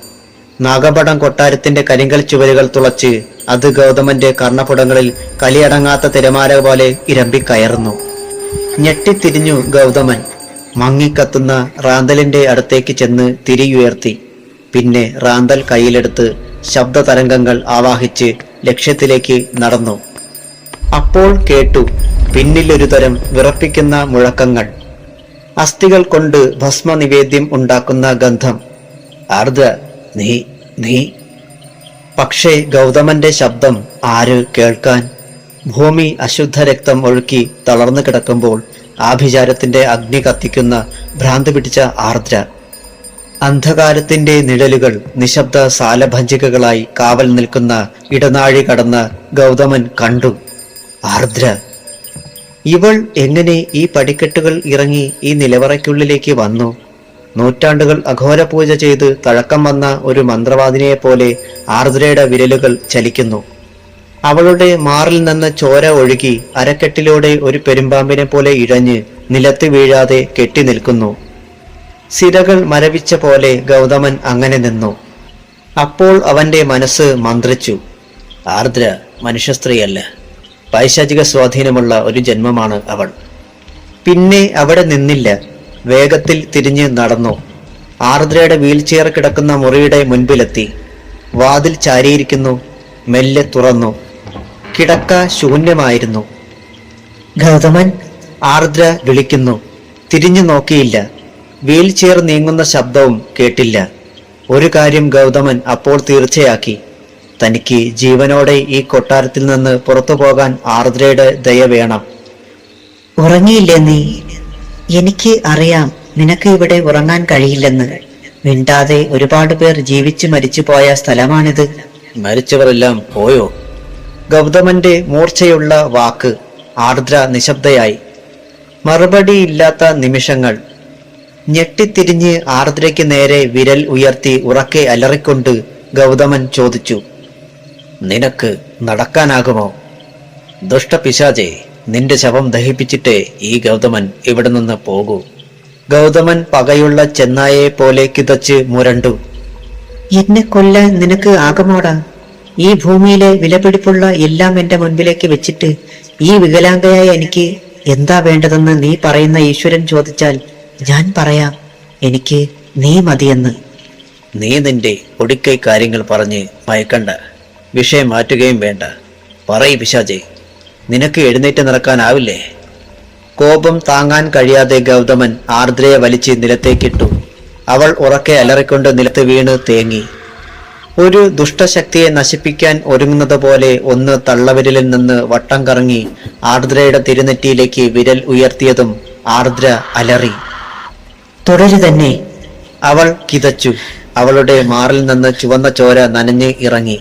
A: നാഗപടം കൊട്ടാരത്തിന്റെ കരിങ്കൽ ചുവരുകൾ തുളച്ച് അത് ഗൗതമന്റെ കർണപുടങ്ങളിൽ കലിയടങ്ങാത്ത തിരമാല പോലെ ഇരമ്പിക്കയറുന്നു. ഞെട്ടിത്തിരിഞ്ഞു ഗൗതമൻ. മങ്ങിക്കത്തുന്ന റാന്തലിന്റെ അടുത്തേക്ക് ചെന്ന് തിരിയുയർത്തി. പിന്നെ റാന്തൽ കയ്യിലെടുത്ത് ശബ്ദതരംഗങ്ങൾ ആവാഹിച്ച് ലക്ഷ്യത്തിലേക്ക് നടന്നു. അപ്പോൾ കേട്ടു പിന്നിലൊരു തരം വിറപ്പിക്കുന്ന മുഴക്കങ്ങൾ. അസ്ഥികൾ കൊണ്ട് ഭസ്മനിവേദ്യം ഉണ്ടാക്കുന്ന ഗന്ധം. ആർദ്ര, നീ നീ പക്ഷേ ഗൗതമന്റെ ശബ്ദം ആര് കേൾക്കാൻ? ഭൂമി അശുദ്ധ രക്തം ഒഴുക്കി തളർന്നു കിടക്കുമ്പോൾ ആഭിചാരത്തിന്റെ അഗ്നി കത്തിക്കുന്ന ഭ്രാന്ത് പിടിച്ച ആർദ്ര. അന്ധകാരത്തിന്റെ നിഴലുകൾ നിശബ്ദ സാലഭഞ്ജികകളായി കാവൽ നിൽക്കുന്ന ഇടനാഴി കടന്ന ഗൗതമൻ കണ്ടു. ആർദ്ര. ഇവൾ എങ്ങനെ ഈ പടിക്കെട്ടുകൾ ഇറങ്ങി ഈ നിലവറയ്ക്കുള്ളിലേക്ക് വന്നു? നൂറ്റാണ്ടുകൾ അഘോരപൂജ ചെയ്ത് തഴക്കം വന്ന ഒരു മന്ത്രവാദിനിയെ പോലെ ആർദ്രയുടെ വിരലുകൾ ചലിക്കുന്നു. അവളുടെ മാറിൽ നിന്ന് ചോര ഒഴുകി അരക്കെട്ടിലൂടെ ഒരു പെരുമ്പാമ്പിനെ പോലെ ഇഴഞ്ഞ് നിലത്ത് വീഴാതെ കെട്ടി നിൽക്കുന്നു. സിരകൾ മരവിച്ച പോലെ ഗൗതമൻ അങ്ങനെ നിന്നു. അപ്പോൾ അവന്റെ മനസ്സ് മന്ത്രിച്ചു. ആർദ്ര മനുഷ്യസ്ത്രീയല്ല, പൈശാചിക സ്വാധീനമുള്ള ഒരു ജന്മമാണ് അവൾ. പിന്നെ അവിടെ നിന്നില്ല. വേഗത്തിൽ തിരിഞ്ഞ് നടന്നു. ആർദ്രയുടെ വീൽചെയർ കിടക്കുന്ന മുറിയുടെ മുൻപിലെത്തി. വാതിൽ ചാരിയിരിക്കുന്നു. മെല്ലെ തുറന്നു. കിടക്ക ശൂന്യമായിരുന്നു.
B: ഗൗതമൻ,
A: ആർദ്ര വിളിക്കുന്നു. തിരിഞ്ഞു നോക്കിയില്ല. വീൽചെയർ നീങ്ങുന്ന ശബ്ദവും കേട്ടില്ല. ഒരു കാര്യം ഗൗതമൻ അപ്പോൾ തീർച്ചയാക്കി. തനിക്ക് ജീവനോടെ ഈ കൊട്ടാരത്തിൽ നിന്ന് പുറത്തു പോകാൻ ആർദ്രയുടെ ദയ വേണം.
B: ഉറങ്ങിയില്ലേ നീ? എനിക്ക് അറിയാം നിനക്ക് ഇവിടെ ഉറങ്ങാൻ കഴിയില്ലെന്ന്. മിണ്ടാതെ ഒരുപാട് പേർ ജീവിച്ചു മരിച്ചു പോയ സ്ഥലമാണിത്.
A: മരിച്ചവരെല്ലാം പോയോ? ഗൗതമന്റെ മൂർച്ചയുള്ള വാക്ക്. ആർദ്ര നിശബ്ദയായി. മറുപടിയില്ലാത്ത നിമിഷങ്ങൾ. ഞെട്ടിത്തിരിഞ്ഞ് ആർദ്രയ്ക്ക് നേരെ വിരൽ ഉയർത്തി ഉറക്കെ അലറിക്കൊണ്ട് ഗൗതമൻ ചോദിച്ചു, നിനക്ക് നടക്കാനാകുമോ? ദുഷ്ടപിശാചേ, നിന്റെ ശവം ദഹിപ്പിച്ചിട്ടേ ഈ ഗൗതമൻ ഇവിടെ നിന്ന് പോകൂ. ഗൗതമൻ പകയുള്ള ചെന്നായെ പോലെ കിതച്ച് മുരണ്ടു.
B: എന്നെ കൊല്ലാൻ നിനക്ക് ആകുമോടാ? ഈ ഭൂമിയിലെ വിലപിടിപ്പുള്ള എല്ലാം എന്റെ മുൻപിലേക്ക് വെച്ചിട്ട് ഈ വികലാംഗയായ എനിക്ക് എന്താ വേണ്ടതെന്ന് നീ പറയുന്ന ഈശ്വരൻ ചോദിച്ചാൽ ഞാൻ പറയാം, എനിക്ക് നീ മതിയെന്ന്.
A: നീ നിന്റെ ഒടുക്കൈ കാര്യങ്ങൾ പറഞ്ഞ് മയക്കണ്ട. വിഷയം മാറ്റുകയും വേണ്ട. പറയ് പിശാചേ, നിനക്ക് എഴുന്നേറ്റ് നടക്കാനാവില്ലേ? കോപം താങ്ങാൻ കഴിയാതെ ഗൗതമൻ ആർദ്രയെ വലിച്ച് നിലത്തേക്കിട്ടു. അവൾ ഉറക്കെ അലറിക്കൊണ്ട് നിലത്ത് വീണ് തേങ്ങി. ഒരു ദുഷ്ടശക്തിയെ നശിപ്പിക്കാൻ ഒരുങ്ങുന്നത് പോലെ ഒന്ന് തള്ളവിരലിൽ നിന്ന് വട്ടം കറങ്ങി ആർദ്രയുടെ തിരുനെറ്റിയിലേക്ക് വിരൽ ഉയർത്തിയതും ആർദ്ര അലറി.
B: തുടരു തന്നെ.
A: അവൾ കിതച്ചു. അവളുടെ മാറിൽ നിന്ന് ചുവന്ന ചോര നനഞ്ഞ് ഇറങ്ങി.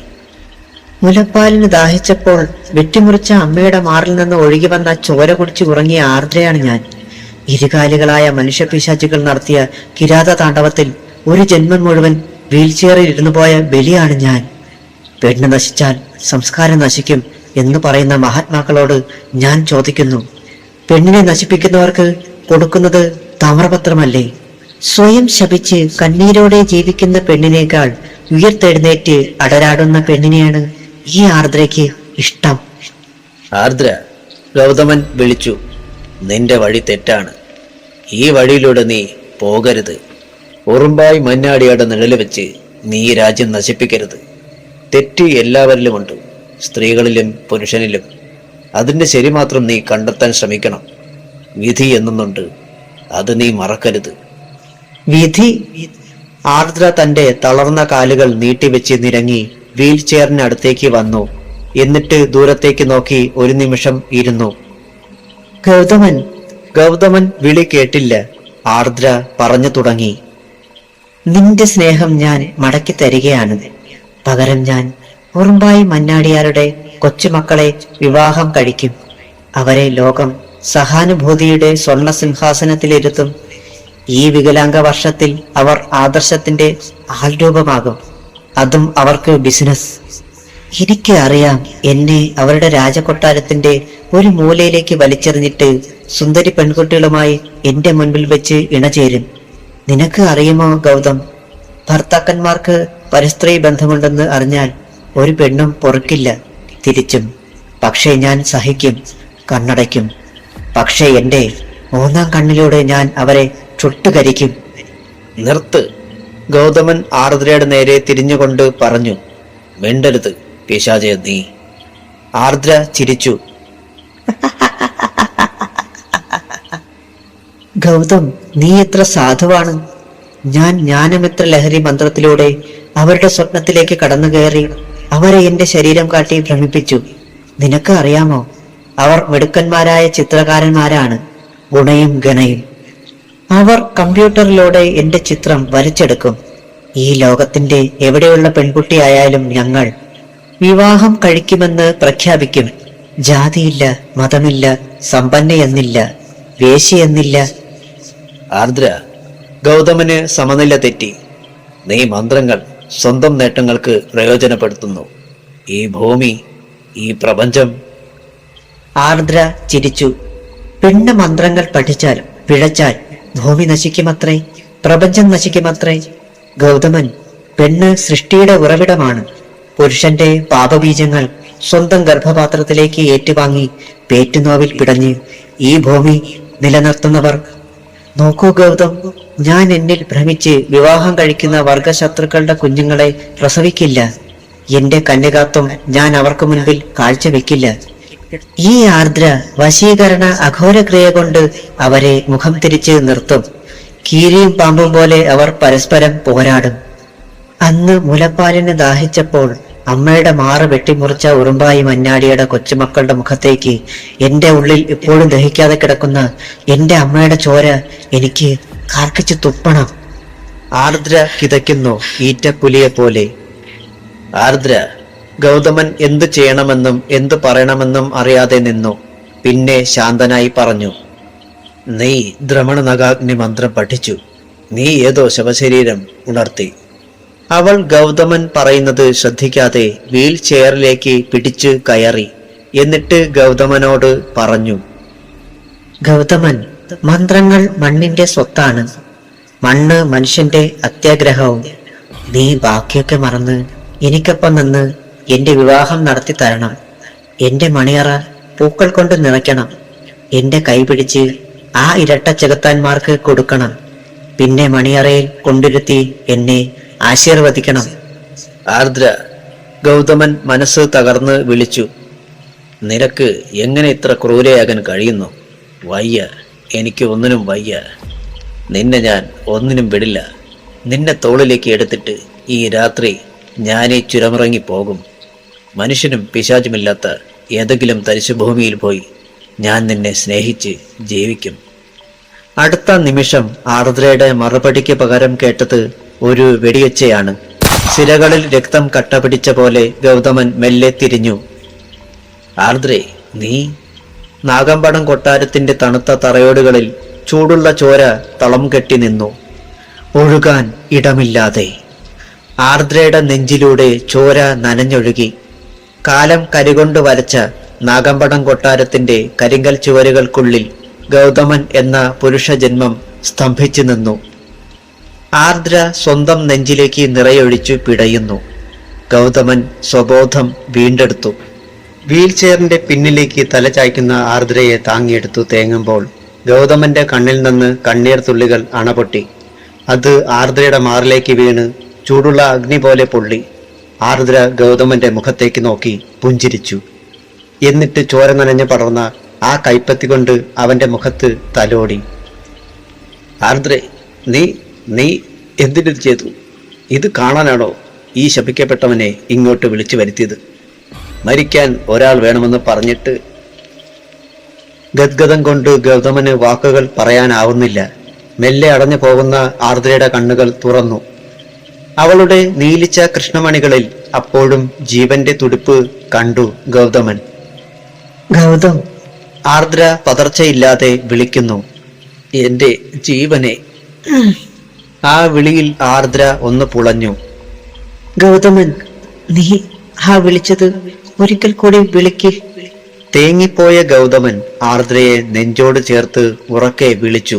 B: മുലപ്പാലിന് ദാഹിച്ചപ്പോൾ വെട്ടിമുറിച്ച അമ്മയുടെ മാറിൽ നിന്ന് ഒഴുകി വന്ന ചോര കുടിച്ച് ഉറങ്ങിയ ആർദ്രയാണ് ഞാൻ. ഇരുകാലികളായ മനുഷ്യപിശാചുകൾ നടത്തിയ കിരാത താണ്ഡവത്തിൽ ഒരു ജന്മം മുഴുവൻ വീൽചെയറിൽ ഇരുന്നു പോയ ബലിയാണ് ഞാൻ. പെണ്ണ് നശിച്ചാൽ സംസ്കാരം നശിക്കും എന്ന് പറയുന്ന മഹാത്മാക്കളോട് ഞാൻ ചോദിക്കുന്നു, പെണ്ണിനെ നശിപ്പിക്കുന്നവർക്ക് കൊടുക്കുന്നത് താമ്രപത്രമല്ലേ? സ്വയം ശപിച്ച് കണ്ണീരോടെ ജീവിക്കുന്ന പെണ്ണിനേക്കാൾ ഉയർത്തെഴുന്നേറ്റ് അടരാടുന്ന പെണ്ണിനെയാണ് ഈ ആർദ്രയ്ക്ക് ഇഷ്ടം.
A: ആർദ്ര, ഗൗതമൻ വിളിച്ചു, നിന്റെ വഴി തെറ്റാണ്. ഈ വഴിയിലൂടെ നീ പോകരുത്. ഉറുമ്പായി മഞ്ഞാടിയുടെ നിഴല് വെച്ച് നീ രാജ്യം നശിപ്പിക്കരുത്. തെറ്റ് എല്ലാവരിലുമുണ്ട്, സ്ത്രീകളിലും പുരുഷനിലും. അതിന്റെ ശരി മാത്രം നീ കണ്ടെത്താൻ ശ്രമിക്കണം. വിധി എന്നുണ്ട്, അത് നീ മറക്കരുത്.
B: വിധി?
A: ആർദ്ര തന്റെ തളർന്ന കാലുകൾ നീട്ടിവെച്ച് നിരങ്ങി വീൽ ചെയറിനടുത്തേക്ക് വന്നു. എന്നിട്ട് ദൂരത്തേക്ക് നോക്കി ഒരു നിമിഷം ഇരുന്നു.
B: ഗൗതമൻ.
A: ഗൗതമൻ വിളി കേട്ടില്ല. ആർദ്ര പറഞ്ഞു തുടങ്ങി,
B: നിന്റെ സ്നേഹം ഞാൻ മടക്കി തരികയാണ്. പകരം ഞാൻ ഉറുമ്പായി മന്നാടിയാരുടെ കൊച്ചുമക്കളെ വിവാഹം കഴിക്കും. അവരെ ലോകം സഹാനുഭൂതിയുടെ സ്വർണ്ണ സിംഹാസനത്തിലിരുത്തും. ഈ വികലാംഗ വർഷത്തിൽ അവർ ആദർശത്തിന്റെ ആൾരൂപമാകും. അതും അവർക്ക് ബിസിനസ്. എനിക്ക് അറിയാം, എന്നെ അവരുടെ രാജകൊട്ടാരത്തിന്റെ ഒരു മൂലയിലേക്ക് വലിച്ചെറിഞ്ഞിട്ട് സുന്ദരി പെൺകുട്ടികളുമായി എന്റെ മുൻപിൽ വെച്ച് ഇണചേരും. നിനക്ക് അറിയുമോ ഗൗതം, ഭർത്താക്കന്മാർക്ക് പരസ്ത്രീ ബന്ധമുണ്ടെന്ന് അറിഞ്ഞാൽ ഒരു പെണ്ണും പൊറുക്കില്ല, തിരിച്ചും. പക്ഷേ ഞാൻ സഹിക്കും, കണ്ണടയ്ക്കും. പക്ഷേ എന്റെ മൂന്നാം കണ്ണിലൂടെ ഞാൻ അവരെ ചുട്ടുകരിക്കും.
A: നിർത്ത്, ഗൗതമൻ ആർദ്രയുടെ നേരെ തിരിഞ്ഞുകൊണ്ട് പറഞ്ഞു. മിണ്ടരുത് പിശാചേ നീ. ആർദ്ര ചിരിച്ചു.
B: ഗൗതം, നീ എത്ര സാധുവാണ്. ഞാൻ ജ്ഞാനമിത്ര ലഹരി മന്ത്രത്തിലൂടെ അവരുടെ സ്വപ്നത്തിലേക്ക് കടന്നു കയറി അവരെ എന്റെ ശരീരം കാട്ടി ഭ്രമിപ്പിച്ചു. നിനക്ക് അറിയാമോ, അവർ മിടുക്കന്മാരായ ചിത്രകാരന്മാരാണ്, ഗുണയും ഗണയും. അവർ കമ്പ്യൂട്ടറിലൂടെ എന്റെ ചിത്രം വരച്ചെടുക്കും. ഈ ലോകത്തിന്റെ എവിടെയുള്ള പെൺകുട്ടിയായാലും ഞങ്ങൾ വിവാഹം കഴിക്കുമെന്ന് പ്രഖ്യാപിക്കും. ജാതിയില്ല, മതമില്ല, സമ്പന്നയെന്നില്ല, വേശിയെന്നില്ല.
A: ആർദ്ര, ഗൗതമന് സമനില തെറ്റി. നീ മന്ത്രങ്ങൾ സ്വന്തം നേട്ടങ്ങൾക്ക് പ്രയോജനപ്പെടുത്തുന്നു. ഈ ഭൂമി, ഈ പ്രപഞ്ചം.
B: ആർദ്ര ചിരിച്ചു. പെണ്ണ് മന്ത്രങ്ങൾ പഠിച്ചാൽ പിഴച്ചാൽ ഭൂമി നശിക്കുമത്രേ, പ്രപഞ്ചം നശിക്കുമത്രേ. ഗൗതമൻ, പെണ്ണ് സൃഷ്ടിയുടെ ഉറവിടമാണ്. പുരുഷന്റെ പാപബീജങ്ങൾ സ്വന്തം ഗർഭപാത്രത്തിലേക്ക് ഏറ്റുവാങ്ങി പേറ്റുനോവിൽ പിടഞ്ഞ് ഈ ഭൂമി നിലനിർത്തുന്നവർ. നോക്കൂ ഗൗതം, ഞാൻ എന്നിൽ ഭ്രമിച്ച് വിവാഹം കഴിക്കുന്ന വർഗശത്രുക്കളുടെ കുഞ്ഞുങ്ങളെ പ്രസവിക്കില്ല. എന്റെ കന്യകാത്വം ഞാൻ അവർക്ക് മുൻപിൽ കാഴ്ചവെക്കില്ല. ഈ ആർദ്ര വശീകരണ അഘോരക്രിയ കൊണ്ട് അവരെ മുഖം തിരിച്ച് നിർത്തും. കീരിയും പാമ്പും പോലെ അവർ പരസ്പരം പോരാടും. അന്ന് മുലപ്പാലിന് ദാഹിച്ചപ്പോൾ അമ്മയുടെ മാറ് വെട്ടിമുറിച്ച ഉറുമ്പായി മഞ്ഞാടിയുടെ കൊച്ചുമക്കളുടെ മുഖത്തേക്ക് എന്റെ ഉള്ളിൽ ഇപ്പോഴും ദഹിക്കാതെ കിടക്കുന്ന എന്റെ അമ്മയുടെ ചോര എനിക്ക് കാർക്കിച്ചു തുപ്പണം.
A: ആർദ്ര കിതയ്ക്കുന്നു, ഈറ്റപ്പുലിയെ പോലെ. ആർദ്ര, ഗൗതമൻ എന്തു ചെയ്യണമെന്നും എന്തു പറയണമെന്നും അറിയാതെ നിന്നു. പിന്നെ ശാന്തനായി പറഞ്ഞു. നീ ദ്രമണനഗാഗ്നി മന്ത്രം പഠിച്ചു. നീ ഏതോ ശവശരീരം ഉണർത്തി. അവൾ ഗൗതമൻ പറയുന്നത് ശ്രദ്ധിക്കാതെ വീൽ ചെയറിലേക്ക് പിടിച്ചു കയറി. എന്നിട്ട് ഗൗതമനോട് പറഞ്ഞു.
B: ഗൗതമൻ, മന്ത്രങ്ങൾ മണ്ണിന്റെ സ്വത്താണ്. മണ്ണ് മനുഷ്യന്റെ അത്യാഗ്രഹവും. നീ ബാക്കിയൊക്കെ മറന്ന് എനിക്കൊപ്പം നിന്ന് എന്റെ വിവാഹം നടത്തി തരണം. എന്റെ മണിയറ പൂക്കൾ കൊണ്ട് നിറയ്ക്കണം. എന്റെ കൈ പിടിച്ച് ആ ഇരട്ട ചെകുത്താന്മാർക്ക് കൊടുക്കണം. പിന്നെ മണിയറയിൽ കൊണ്ടിരുത്തി എന്നെ ആശീർവദിക്കണം.
A: ആർദ്ര, ഗൗതമൻ മനസ്സ് തകർന്ന് വിളിച്ചു. നിനക്ക് എങ്ങനെ ഇത്ര ക്രൂരയാകാൻ കഴിയുന്നു? വയ്യ, എനിക്ക് ഒന്നിനും വയ്യ. നിന്നെ ഞാൻ ഒന്നിനും വിടില്ല. നിന്നെ തോളിലേക്ക് എടുത്തിട്ട് ഈ രാത്രി ഞാനീ ചുരമിറങ്ങി പോകും. മനുഷ്യനും പിശാചുമില്ലാത്ത ഏതെങ്കിലും തരിശുഭൂമിയിൽ പോയി ഞാൻ നിന്നെ സ്നേഹിച്ച് ജീവിക്കും. അടുത്ത നിമിഷം ആർദ്രയുടെ മറുപടിക്ക് പകരം കേട്ടത് ഒരു വെടിയൊച്ചയാണ്. സിരകളിൽ രക്തം കട്ടപിടിച്ച പോലെ ഗൗതമൻ മെല്ലെ തിരിഞ്ഞു. ആർദ്രേ, നീ? നാഗമ്പടം കൊട്ടാരത്തിന്റെ തണുത്ത തറയോടുകളിൽ ചൂടുള്ള ചോര തളം കെട്ടി നിന്നു, ഒഴുകാൻ ഇടമില്ലാതെ. ആർദ്രയുടെ നെഞ്ചിലൂടെ ചോര നനഞ്ഞൊഴുകി. കാലം കരികൊണ്ട് വരച്ച നാഗമ്പടം കൊട്ടാരത്തിന്റെ കരിങ്കൽ ചുവരുകൾക്കുള്ളിൽ ഗൗതമൻ എന്ന പുരുഷജന്മം സ്തംഭിച്ചു നിന്നു. ആർദ്ര സ്വന്തം നെഞ്ചിലേക്ക് നിറയൊഴിച്ചു പിടയുന്നു. ഗൗതമൻ സ്വബോധം വീണ്ടെടുത്തു. വീൽ ചെയറിന്റെ പിന്നിലേക്ക് തല ചായ്ക്കുന്ന ആർദ്രയെ താങ്ങിയെടുത്തു തേങ്ങുമ്പോൾ ഗൗതമന്റെ കണ്ണിൽ നിന്ന് കണ്ണീർ തുള്ളികൾ അണപൊട്ടി. അത് ആർദ്രയുടെ മാറിലേക്ക് വീണ് ചൂടുള്ള അഗ്നി പോലെ പൊള്ളി. ആർദ്ര ഗൗതമന്റെ മുഖത്തേക്ക് നോക്കി പുഞ്ചിരിച്ചു. എന്നിട്ട് ചോര നനഞ്ഞു പടർന്ന ആ കൈപ്പത്തി കൊണ്ട് അവന്റെ മുഖത്ത് തലോടി. ആർദ്രേ, നീ എന്തിനത് ചെയ്തു? ഇത് കാണാനാണോ ഈ ശപിക്കപ്പെട്ടവനെ ഇങ്ങോട്ട് വിളിച്ചു വരുത്തിയത്? മരിക്കാൻ ഒരാൾ വേണമെന്ന് പറഞ്ഞിട്ട്. ഗദ്ഗതം കൊണ്ട് ഗൗതമന് വാക്കുകൾ പറയാനാവുന്നില്ല. മെല്ലെ അടഞ്ഞു പോകുന്ന ആർദ്രയുടെ കണ്ണുകൾ തുറന്നു. അവളുടെ നീലിച്ച കൃഷ്ണമണികളിൽ അപ്പോഴും ജീവന്റെ തുടിപ്പ് കണ്ടു ഗൗതമൻ.
B: ഗൗതം,
A: ആർദ്ര പതർച്ചയില്ലാതെ വിളിക്കുന്നു. എന്റെ ജീവനെ. ആ വിളിയിൽ ആർദ്ര ഒന്ന് പുളഞ്ഞു.
B: ഗൗതമൻ, നീ വിളിച്ചത് ഒരിക്കൽ കൂടി വിളിക്ക്.
A: തേങ്ങിപ്പോയ ഗൗതമൻ ആർദ്രയെ നെഞ്ചോട് ചേർത്ത് ഉറക്കെ വിളിച്ചു.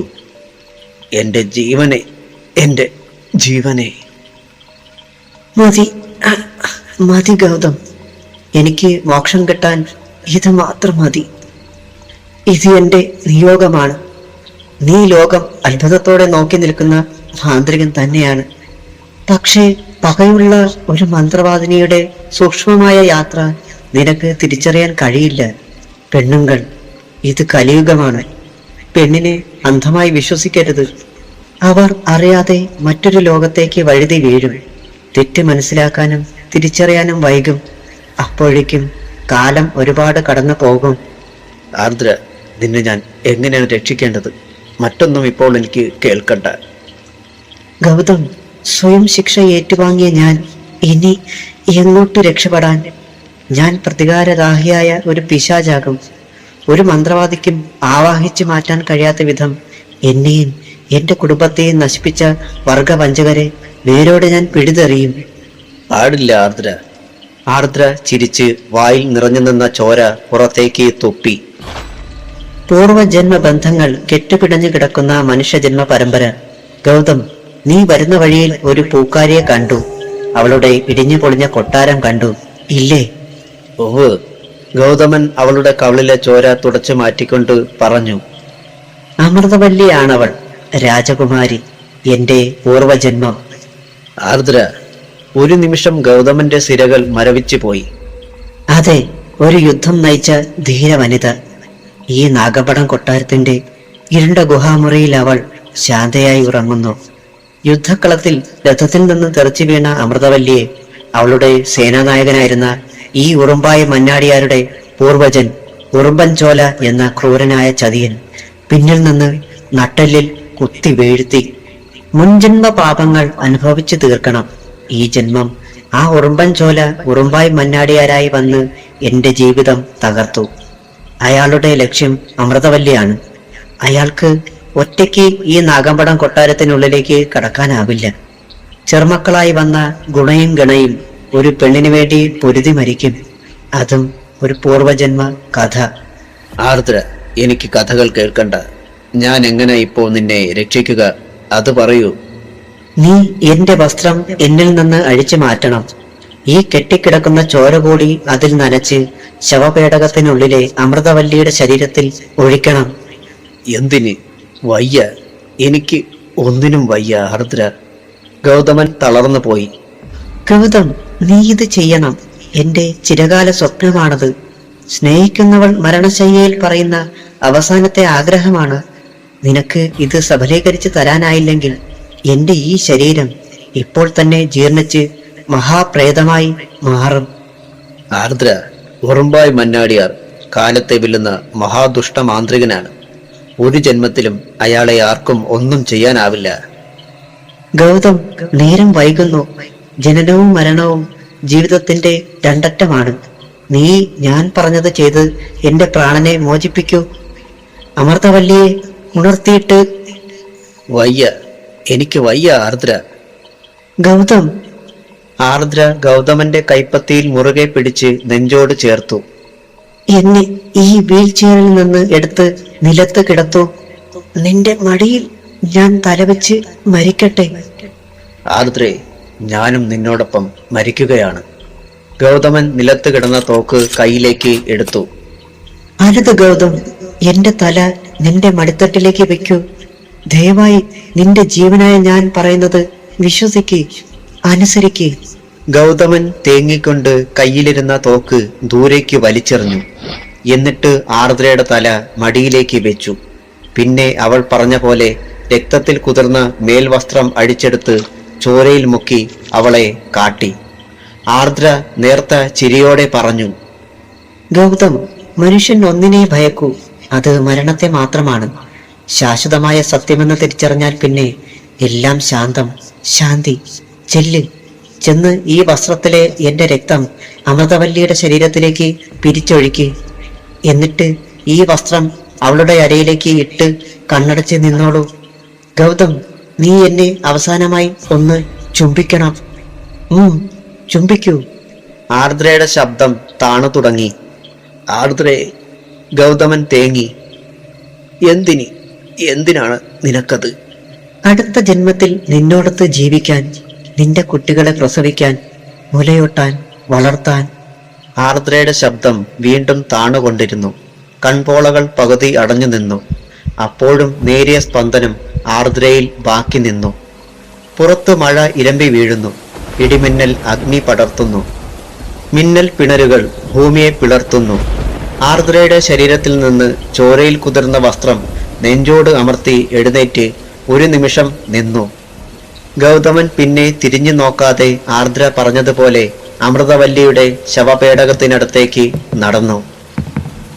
A: എന്റെ ജീവനെ, എന്റെ ജീവനെ.
B: മതി, മതി ഗൗതം. എനിക്ക് മോക്ഷം കിട്ടാൻ ഇത് മാത്രം മതി. ഇത് എന്റെ നിയോഗമാണ്. നീ ലോകം അത്ഭുതത്തോടെ നോക്കി നിൽക്കുന്ന മാന്ത്രികൻ തന്നെയാണ്. പക്ഷേ പകയുള്ള ഒരു മന്ത്രവാദിനിയുടെ സൂക്ഷ്മമായ യാത്ര നിനക്ക് തിരിച്ചറിയാൻ കഴിയില്ല. പെണ്ണുങ്ങൾ, ഇത് കലിയുഗമാണ്. പെണ്ണിനെ അന്ധമായി വിശ്വസിക്കരുത്. അവർ അറിയാതെ മറ്റൊരു ലോകത്തേക്ക് വഴുതി വീഴും. തെറ്റ് മനസ്സിലാക്കാനും തിരിച്ചറിയാനും വൈകും. അപ്പോഴേക്കും കാലം ഒരുപാട് കടന്നു പോകും.
A: ആർദ്ര, നിന്നെ ഞാൻ എങ്ങനെയാണ് രക്ഷിക്കേണ്ടത്? മറ്റൊന്നും ഇപ്പോൾ എനിക്ക് കേൾക്കണ്ട.
B: ഗൗതം, സ്വയം ശിക്ഷ ഏറ്റുവാങ്ങിയ ഞാൻ ഇനി എങ്ങോട്ട് രക്ഷപ്പെടാൻ? ഞാൻ പ്രതികാരദാഹിയായ ഒരു പിശാചാകും. ഒരു മന്ത്രവാദിക്കും ആവാഹിച്ചു മാറ്റാൻ കഴിയാത്ത വിധം എന്നെയും എന്റെ കുടുംബത്തെയും നശിപ്പിച്ച വർഗവഞ്ചകരെ വേരോടെ ഞാൻ പിടിതെറിയും.
A: പാടില്ല ആർദ്ര. ആർദ്ര ചിരിച്ച് വായിൽ നിറഞ്ഞു നിന്ന ചോര പുറത്തേക്ക് തുപ്പി.
B: പൂർവജന്മ ബന്ധങ്ങൾ കെട്ടുപിടഞ്ഞു കിടക്കുന്ന മനുഷ്യജന്മ പരമ്പര. ഗൗതം, നീ വരുന്ന വഴിയിൽ ഒരു പൂക്കാരിയെ കണ്ടു. അവളുടെ ഇടിഞ്ഞു പൊളിഞ്ഞ കൊട്ടാരം കണ്ടു, ഇല്ലേ?
A: ഓഹ്. ഗൗതമൻ അവളുടെ കവിളിലെ ചോര തുടച്ചു മാറ്റിക്കൊണ്ട് പറഞ്ഞു.
B: അമൃതവല്ലിയാണവൾ, രാജകുമാരി, എന്റെ പൂർവജന്മം.
A: ആർദ്ര, ഒരു നിമിഷം ഗൗതമന്റെ സിരകൾ മരവിച്ചു പോയി.
B: അതെ, ഒരു യുദ്ധം നയിച്ച ധീര വനിത. ഈ നാഗപടം കൊട്ടാരത്തിന്റെ ഇരുണ്ട ഗുഹാമുറിയിൽ അവൾ ശാന്തയായി ഉറങ്ങുന്നു. യുദ്ധക്കളത്തിൽ രഥത്തിൽ നിന്ന് തെറിച്ചു വീണ അമൃതവല്ലിയെ അവളുടെ സേനാനായകനായിരുന്ന ഈ ഉറുമ്പായ മന്നാടിയാരുടെ പൂർവജൻ ഉറുമ്പൻ ചോല എന്ന ക്രൂരനായ ചതിയൻ പിന്നിൽ നിന്ന് നട്ടെല്ലിൽ കുത്തി വീഴ്ത്തി. മുൻജന്മ പാപങ്ങൾ അനുഭവിച്ചു തീർക്കണം. ഈ ജന്മം ആ ഉറുമ്പൻ ചോല ഉറുമ്പായി മന്നാടിയാരായി വന്ന് എന്റെ ജീവിതം തകർത്തു. അയാളുടെ ലക്ഷ്യം അമൃതവല്ലിയാണ്. അയാൾക്ക് ഒറ്റയ്ക്ക് ഈ നാഗമ്പടം കൊട്ടാരത്തിനുള്ളിലേക്ക് കടക്കാനാവില്ല. ചെറുമക്കളായി വന്ന ഗുണയും ഗണയും ഒരു പെണ്ണിനു വേണ്ടി പൊരുതി മരിക്കും. അതും ഒരു പൂർവജന്മ കഥ.
A: ആർദ്ര, എനിക്ക് കഥകൾ കേൾക്കണ്ട. ഞാൻ എങ്ങനെ ഇപ്പോൾ നിന്നെ രക്ഷിക്കുക? അത് പറയൂ.
B: നീ എന്റെ വസ്ത്രം എന്നിൽ നിന്ന് അഴിച്ചു മാറ്റണം. ഈ കെട്ടിക്കിടക്കുന്ന ചോര കൂടി അതിൽ നനച്ച് ശവപേടകത്തിനുള്ളിലെ അമൃതവല്ലിയുടെ ശരീരത്തിൽ ഒഴിക്കണം.
A: എന്തിന്? വയ്യ, എനിക്ക് ഒന്നിനും വയ്യ ആർദ്ര. ഗൗതമൻ തളർന്നു പോയി.
B: ഗൗതം, നീ ഇത് ചെയ്യണം. എന്റെ ചിരകാല സ്വപ്നമാണത്. സ്നേഹിക്കുന്നവൾ മരണശയ്യയിൽ പറയുന്ന അവസാനത്തെ ആഗ്രഹമാണ്. നിനക്ക് ഇത് സഫലീകരിച്ച് തരാനായില്ലെങ്കിൽ എന്റെ ഈ ശരീരം ഇപ്പോൾ തന്നെ ജീർണിച്ച് മഹാപ്രേതമായി മാറും.
A: ആർദ്ര, ഉറുമ്പായി മന്നാടിയാർ കാലത്തെ വെല്ലുന്ന മഹാദുഷ്ട മാന്ത്രികനാണ്. ഒരു ജന്മത്തിലും അയാളെ ആർക്കും ഒന്നും ചെയ്യാനാവില്ല.
B: ഗൗതം, നേരം വൈകുന്നു. ജനനവും മരണവും ജീവിതത്തിന്റെ രണ്ടറ്റമാണ്. നീ ഞാൻ പറഞ്ഞത് ചെയ്ത് എന്റെ പ്രാണനെ മോചിപ്പിക്കൂ. അമൃതവല്ലിയെ ഉണർത്തിയിട്ട്.
A: വയ്യ, എനിക്ക് വയ്യ ആർദ്ര.
B: ഗൗതം.
A: ആർദ്ര ഗൗതമന്റെ കൈപ്പത്തിയിൽ മുറുകെ പിടിച്ച് നെഞ്ചോട് ചേർത്തു.
B: എന്നെ ഈ വീൽ ചെയറിൽ നിന്ന് എടുത്ത് നിലത്ത് കിടത്തു. നിന്റെ മടിയിൽ ഞാൻ തലവെച്ച് മരിക്കട്ടെ.
A: ആർദ്രേ, ഞാനും നിന്നോടൊപ്പം മരിക്കുകയാണ്. ഗൗതമൻ നിലത്ത് കിടന്ന തോക്ക് കയ്യിലേക്ക് എടുത്തു.
B: അരുത് ഗൗതം, എന്റെ തല നിന്റെ മടിത്തട്ടിലേക്ക് വെക്കൂ. ദയവായി നിന്റെ ജീവനായ ഞാൻ പറയുന്നത് വിശ്വസിക്ക്, അനുസരിക്ക്.
A: ഗൗതമൻ തേങ്ങിക്കൊണ്ട് കയ്യിലിരുന്ന തോക്ക് ദൂരേക്ക് വലിച്ചെറിഞ്ഞു. എന്നിട്ട് ആർദ്രയുടെ തല മടിയിലേക്ക് വെച്ചു. പിന്നെ അവൾ പറഞ്ഞ പോലെ രക്തത്തിൽ കുതിർന്ന മേൽവസ്ത്രം അഴിച്ചെടുത്ത് ചോരയിൽ മുക്കി അവളെ കാട്ടി. ആർദ്ര നേർത്ത ചിരിയോടെ പറഞ്ഞു.
B: ഗൗതം, മനുഷ്യൻ ഒന്നിനെ ഭയക്കൂ, അത് മരണത്തെ മാത്രമാണ്. ശാശ്വതമായ സത്യമെന്ന് തിരിച്ചറിഞ്ഞാൽ പിന്നെ എല്ലാം ശാന്തം, ശാന്തി. ചെന്ന് ഈ വസ്ത്രത്തിലെ എന്റെ രക്തം അമൃതവല്ലിയുടെ ശരീരത്തിലേക്ക് പിരിച്ചൊഴുക്കി. എന്നിട്ട് ഈ വസ്ത്രം അവളുടെ അരയിലേക്ക് ഇട്ട് കണ്ണടച്ച് നിന്നോളൂ. ഗൗതം, നീ എന്നെ അവസാനമായി ഒന്ന് ചുംബിക്കണം. ചുംബിക്കൂ.
A: ആർദ്രയുടെ ശബ്ദം താണു തുടങ്ങി. ആർദ്രേ, ഗൗതമൻ തേങ്ങി. എന്തിനാണ് നിനക്കത്?
B: അടുത്ത ജന്മത്തിൽ നിന്നോടൊത്ത് ജീവിക്കാൻ, നിന്റെ കുട്ടികളെ പ്രസവിക്കാൻ, മുലയൂട്ടാൻ, വളർത്താൻ.
A: ആർദ്രയുടെ ശബ്ദം വീണ്ടും താണുകൊണ്ടിരുന്നു. കൺപോളകൾ പകുതി അടഞ്ഞു നിന്നു. അപ്പോഴും നേരിയ സ്പന്ദനം ആർദ്രയിൽ ബാക്കി നിന്നു. പുറത്ത് മഴ ഇരമ്പി വീഴുന്നു. ഇടിമിന്നൽ അഗ്നി പടർത്തുന്നു. മിന്നൽ പിണരുകൾ ഭൂമിയെ പിളർത്തുന്നു. ആർദ്രയുടെ ശരീരത്തിൽ നിന്ന് ചോരയിൽ കുതിർന്ന വസ്ത്രം നെഞ്ചോട് അമർത്തി എഴുന്നേറ്റ് ഒരു നിമിഷം നിന്നു. ഗൗതമൻ പിന്നെ തിരിഞ്ഞു നോക്കാതെ ആർദ്ര പറഞ്ഞതുപോലെ അമൃതവല്ലിയുടെ ശവപേടകത്തിനടുത്തേക്ക് നടന്നു.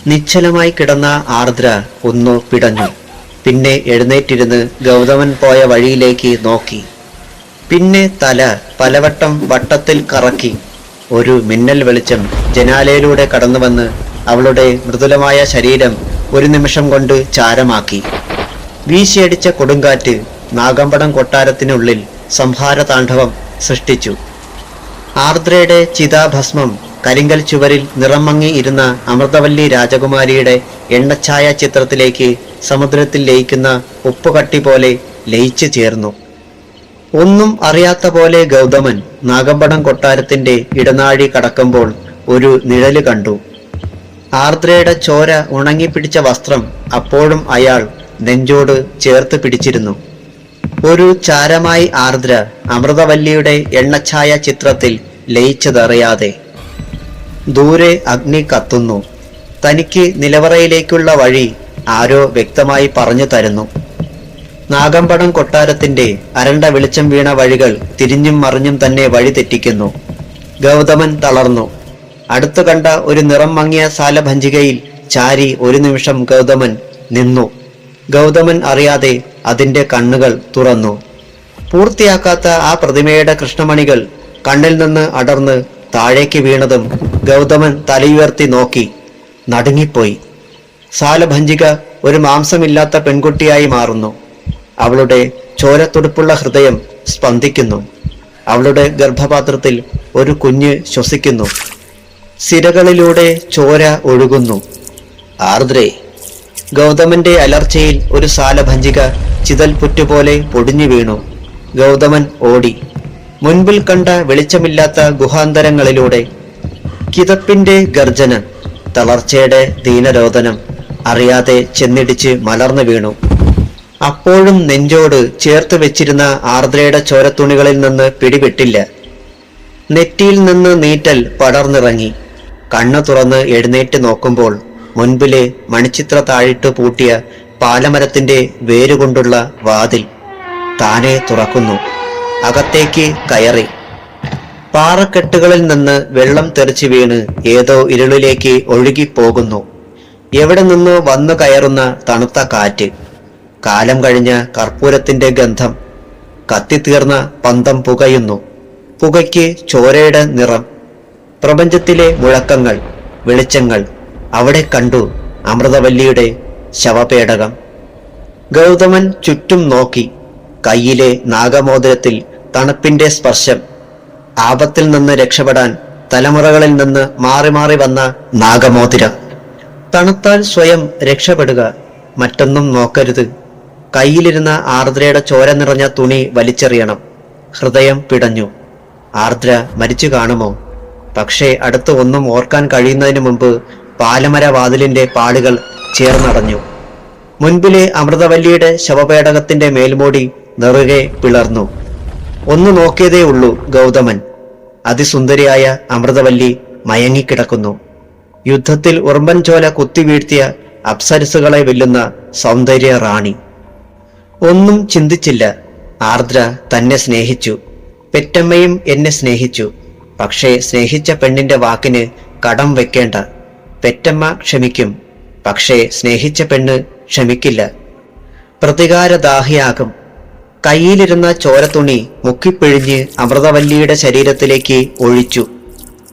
A: നിശ്ചലമായി കിടന്ന ആർദ്ര ഒന്നു പിടഞ്ഞു. പിന്നെ എഴുന്നേറ്റിരുന്ന് ഗൗതമൻ പോയ വഴിയിലേക്ക് നോക്കി. പിന്നെ തല പലവട്ടം വട്ടത്തിൽ കറക്കി. ഒരു മിന്നൽ വെളിച്ചം ജനാലയിലൂടെ കടന്നുവന്ന് അവളുടെ മൃദുലമായ ശരീരം ഒരു നിമിഷം കൊണ്ട് ചാരമാക്കി. വീശിയടിച്ച കൊടുങ്കാറ്റ് നാഗമ്പടം കൊട്ടാരത്തിനുള്ളിൽ സംഹാരതാണ്ഡവം സൃഷ്ടിച്ചു. ആർദ്രയുടെ ചിതാഭസ്മം കരിങ്കൽ ചുവരിൽ നിറം മങ്ങി ഇരുന്ന അമൃതവല്ലി രാജകുമാരിയുടെ എണ്ണച്ചായ ചിത്രത്തിലേക്ക് സമുദ്രത്തിൽ ലയിക്കുന്ന ഉപ്പുകട്ടി പോലെ ലയിച്ചു ചേർന്നു. ഒന്നും അറിയാത്ത പോലെ ഗൗതമൻ നാഗമ്പടം കൊട്ടാരത്തിന്റെ ഇടനാഴി കടക്കുമ്പോൾ ഒരു നിഴല് കണ്ടു. ആർദ്രയുടെ ചോര ഉണങ്ങിപ്പിടിച്ച വസ്ത്രം അപ്പോഴും അയാൾ നെഞ്ചോട് ചേർത്ത് പിടിച്ചിരുന്നു. ഒരു ചാരമായി ആർദ്ര അമൃതവല്ലിയുടെ എണ്ണച്ചായ ചിത്രത്തിൽ ലയിച്ചതറിയാതെ. ദൂരെ അഗ്നി കത്തുന്നു. തനിക്ക് നിലവറയിലേക്കുള്ള വഴി ആരോ വ്യക്തമായി പറഞ്ഞു തരുന്നു. നാഗമ്പടം കൊട്ടാരത്തിന്റെ അരണ്ട വെളിച്ചം വീണ വഴികൾ തിരിഞ്ഞും മറിഞ്ഞും തന്നെ വഴി തെറ്റിക്കുന്നു. ഗൗതമൻ തളർന്നു. അടുത്തു കണ്ട ഒരു നിറം മങ്ങിയ സാലഭഞ്ചികയിൽ ചാരി ഒരു നിമിഷം ഗൗതമൻ നിന്നു. ഗൗതമൻ അറിയാതെ അതിന്റെ കണ്ണുകൾ തുറന്നു. പൂർത്തിയാക്കാത്ത ആ പ്രതിമയുടെ കൃഷ്ണമണികൾ കണ്ണിൽ നിന്ന് അടർന്ന് താഴേക്ക് വീണതും ഗൗതമൻ തലയുയർത്തി നോക്കി. നടുങ്ങിപ്പോയി. സാലഭഞ്ചിക ഒരു മാംസമില്ലാത്ത പെൺകുട്ടിയായി മാറുന്നു. അവളുടെ ചോരത്തുടുപ്പുള്ള ഹൃദയം സ്പന്ദിക്കുന്നു. അവളുടെ ഗർഭപാത്രത്തിൽ ഒരു കുഞ്ഞ് ശ്വസിക്കുന്നു. സിരകളിലൂടെ ചോര ഒഴുകുന്നു. ആർദ്രേ! ഗൗതമന്റെ അലർച്ചയിൽ ഒരു സാലഭഞ്ചിക ചിതൽ പുറ്റുപോലെ പൊടിഞ്ഞു വീണു. ഗൗതമൻ ഓടി. മുൻപിൽ കണ്ട വെളിച്ചമില്ലാത്ത ഗുഹാന്തരങ്ങളിലൂടെ കിതപ്പിന്റെ ഗർജന, തളർച്ചയുടെ ദീനരോദനം അറിയാതെ ചെന്നിടിച്ച് മലർന്നു വീണു. അപ്പോഴും നെഞ്ചോട് ചേർത്ത് വെച്ചിരുന്ന ആർദ്രയുടെ ചോരത്തുണികളിൽ നിന്ന് പിടിവിട്ടില്ല. നെറ്റിയിൽ നിന്ന് നീറ്റൽ പടർന്നിറങ്ങി. കണ്ണു തുറന്ന് എഴുന്നേറ്റ് നോക്കുമ്പോൾ മുൻപിലെ മണിച്ചിത്ര താഴിട്ട് പൂട്ടിയ പാലമരത്തിന്റെ വേരുകൊണ്ടുള്ള വാതിൽ താനെ തുറക്കുന്നു. അകത്തേക്ക് കയറി. പാറക്കെട്ടുകളിൽ നിന്ന് വെള്ളം തെറിച്ചു വീണ് ഏതോ ഇരുളിലേക്ക് ഒഴുകിപ്പോകുന്നു. എവിടെ നിന്നോ വന്നു കയറുന്ന തണുത്ത കാറ്റ്. കാലം കഴിഞ്ഞ കർപ്പൂരത്തിന്റെ ഗന്ധം. കത്തിത്തീർന്ന പന്തം പുകയുന്നു. പുകയ്ക്ക് ചോരയുടെ നിറം. പ്രപഞ്ചത്തിലെ മുഴക്കങ്ങൾ, വെളിച്ചങ്ങൾ. അവിടെ കണ്ടു അമൃതവല്ലിയുടെ ശവപേടകം. ഗൗതമൻ ചുറ്റും നോക്കി. കയ്യിലെ നാഗമോതിരത്തിൽ തണുപ്പിന്റെ സ്പർശം. ആപത്തിൽ നിന്ന് രക്ഷപ്പെടാൻ തലമുറകളിൽ നിന്ന് മാറി മാറി വന്ന നാഗമോതിരം. തണുത്താൽ സ്വയം രക്ഷപ്പെടുക, മറ്റൊന്നും നോക്കരുത്. കയ്യിലിരുന്ന ആർദ്രയുടെ ചോര നിറഞ്ഞ തുണി വലിച്ചെറിയണം. ഹൃദയം പിടഞ്ഞു. ആർദ്ര മരിച്ചു കാണുമോ? പക്ഷേ അടുത്ത് ഒന്നും ഓർക്കാൻ കഴിയുന്നതിന് മുമ്പ് പാലമര വാതിലിന്റെ പാടുകൾ ചേർന്നടഞ്ഞു. മുൻപിലെ അമൃതവല്ലിയുടെ ശവപേടകത്തിന്റെ മേൽമൂടി നെറുകെ പിളർന്നു. ഒന്ന് നോക്കിയതേ ഉള്ളൂ ഗൗതമൻ. അതിസുന്ദരിയായ അമൃതവല്ലി മയങ്ങിക്കിടക്കുന്നു. യുദ്ധത്തിൽ ഉറുമ്പൻ ചോല കുത്തിവീഴ്ത്തിയ അപ്സരസുകളെ വെല്ലുന്ന സൗന്ദര്യ റാണി. ഒന്നും ചിന്തിച്ചില്ല. ആർദ്ര തന്നെ സ്നേഹിച്ചു. പെറ്റമ്മയും എന്നെ സ്നേഹിച്ചു. പക്ഷേ സ്നേഹിച്ച പെണ്ണിന്റെ വാക്കിന് കടം വെക്കേണ്ട. പെറ്റമ്മ ക്ഷമിക്കും, പക്ഷേ സ്നേഹിച്ച പെണ്ണ് ക്ഷമിക്കില്ല. പ്രതികാരദാഹിയാകും. കയ്യിലിരുന്ന ചോരത്തുണി മുക്കിപ്പിഴിഞ്ഞ് അമൃതവല്ലിയുടെ ശരീരത്തിലേക്ക് ഒഴിച്ചു.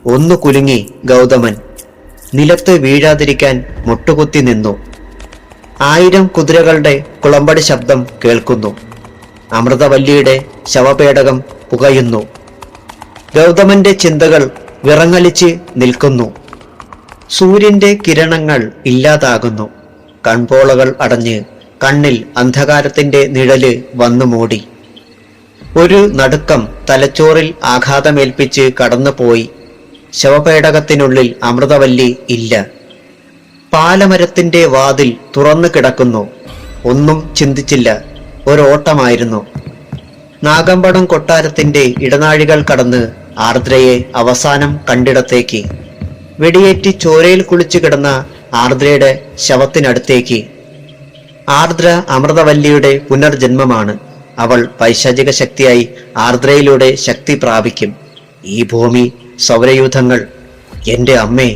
A: ഒന്നു കുലുങ്ങി ഗൗതമൻ. നിലത്ത് വീഴാതിരിക്കാൻ മുട്ടുകുത്തി നിന്നു. 1000 കുതിരകളുടെ കുളമ്പടി ശബ്ദം കേൾക്കുന്നു. അമൃതവല്ലിയുടെ ശവപേടകം പുകയുന്നു. ഗൗതമന്റെ ചിന്തകൾ വിറങ്ങലിച്ച് നിൽക്കുന്നു. സൂര്യന്റെ കിരണങ്ങൾ ഇല്ലാതാകുന്നു. കൺപോളകൾ അടഞ്ഞ് കണ്ണിൽ അന്ധകാരത്തിന്റെ നിഴല് വന്നു മൂടി. ഒരു നടുക്കം തലച്ചോറിൽ ആഘാതമേൽപ്പിച്ച് കടന്നുപോയി. ശവപേടകത്തിനുള്ളിൽ അമൃതവല്ലി ഇല്ല. പാലമരത്തിന്റെ വാതിൽ തുറന്നു കിടക്കുന്നു. ഒന്നും ചിന്തിച്ചില്ല. ഒരോട്ടമായിരുന്നു. നാഗമ്പടം കൊട്ടാരത്തിന്റെ ഇടനാഴികൾ കടന്ന് ആർദ്രയെ അവസാനം കണ്ടിടത്തേക്ക്. വെടിയേറ്റി ചോരയിൽ കുളിച്ചു കിടന്ന ആർദ്രയുടെ ശവത്തിനടുത്തേക്ക്. ആർദ്ര അമൃതവല്ലിയുടെ പുനർജന്മമാണ്. അവൾ പൈശാചിക ശക്തിയായി ആർദ്രയിലൂടെ ശക്തി പ്രാപിക്കും. ഈ ഭൂമി, സൗരയൂഥങ്ങൾ, എന്റെ അമ്മേ.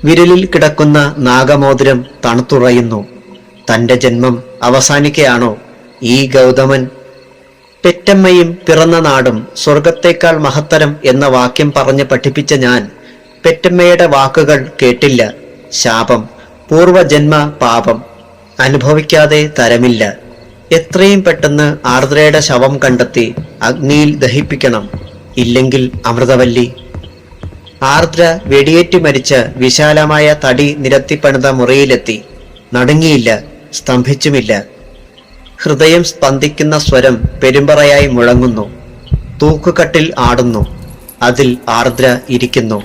A: വിരലിൽ കിടക്കുന്ന നാഗമോതിരം തണുത്തുറയുന്നു. തന്റെ ജന്മം അവസാനിക്കയാണോ ഈ ഗൗതമൻ? പെറ്റമ്മയും പിറന്ന നാടും സ്വർഗത്തേക്കാൾ മഹത്തരം എന്ന വാക്യം പറഞ്ഞ് പഠിപ്പിച്ച ഞാൻ പെറ്റമ്മയുടെ വാക്കുകൾ കേട്ടില്ല. ശാപം, പൂർവജന്മ പാപം അനുഭവിക്കാതെ തരമില്ല. എത്രയും പെട്ടെന്ന് ആർദ്രയുടെ ശവം കണ്ടെത്തി അഗ്നിയിൽ ദഹിപ്പിക്കണം. ഇല്ലെങ്കിൽ അമൃതവല്ലി. ആർദ്ര വെടിയേറ്റ് മരിച്ച വിശാലമായ തടി നിരത്തിപ്പണിത മുറിയിലെത്തി. നടുങ്ങിയില്ല, സ്തംഭിച്ചുമില്ല. ഹൃദയം സ്പന്ദിക്കുന്ന സ്വരം പെരുമ്പറയായി മുഴങ്ങുന്നു. തൂക്കുകട്ടിൽ ആടുന്നു. അതിൽ ആർദ്ര ഇരിക്കുന്നു.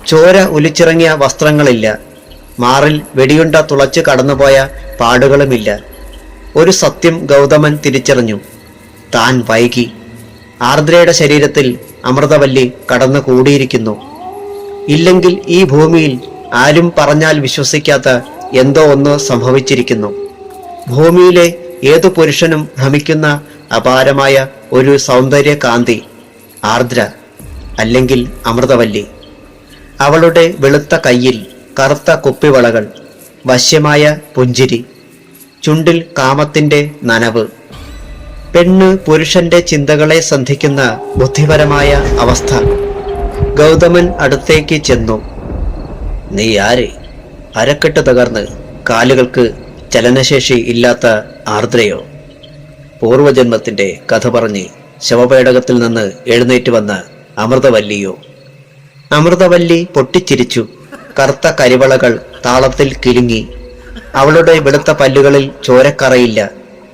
A: ചോര ഒലിച്ചിറങ്ങിയ വസ്ത്രങ്ങളില്ല. മാറിൽ വെടിയുണ്ട തുളച്ചു കടന്നുപോയ പാടുകളുമില്ല. ഒരു സത്യം ഗൗതമൻ തിരിച്ചറിഞ്ഞു. താൻ വൈകി. ആർദ്രയുടെ ശരീരത്തിൽ അമൃതവല്ലി കടന്നു കൂടിയിരിക്കുന്നു. ഇല്ലെങ്കിൽ ഈ ഭൂമിയിൽ ആരും പറഞ്ഞാൽ വിശ്വസിക്കാത്ത എന്തോ ഒന്ന് സംഭവിച്ചിരിക്കുന്നു. ഭൂമിയിലെ ഏതു പുരുഷനും ഭ്രമിക്കുന്ന അപാരമായ ഒരു സൗന്ദര്യ കാന്തി. ആർദ്ര, അല്ലെങ്കിൽ അമൃതവല്ലി. അവളുടെ വെളുത്ത കയ്യിൽ കറുത്ത കുപ്പിവളകൾ, വശ്യമായ പുഞ്ചിരി, ചുണ്ടിൽ കാമത്തിന്റെ നനവ്. പെണ്ണ് പുരുഷന്റെ ചിന്തകളെ സന്ധിക്കുന്ന ബുദ്ധിപരമായ അവസ്ഥ. ഗൗതമൻ അടുത്തേക്ക് ചെന്നു. നീ ആര്? അരക്കെട്ട് തകർന്ന് കാലുകൾക്ക് ചലനശേഷി ഇല്ലാത്ത ആർദ്രയോ? പൂർവജന്മത്തിന്റെ കഥ പറഞ്ഞ് ശവപേടകത്തിൽ നിന്ന് എഴുന്നേറ്റ് വന്ന അമൃതവല്ലിയോ? അമൃതവല്ലി പൊട്ടിച്ചിരിച്ചു. കറുത്ത കരിവളകൾ താളത്തിൽ കിലുങ്ങി. അവളുടെ വെളുത്ത പല്ലുകളിൽ ചോരക്കറയില്ല.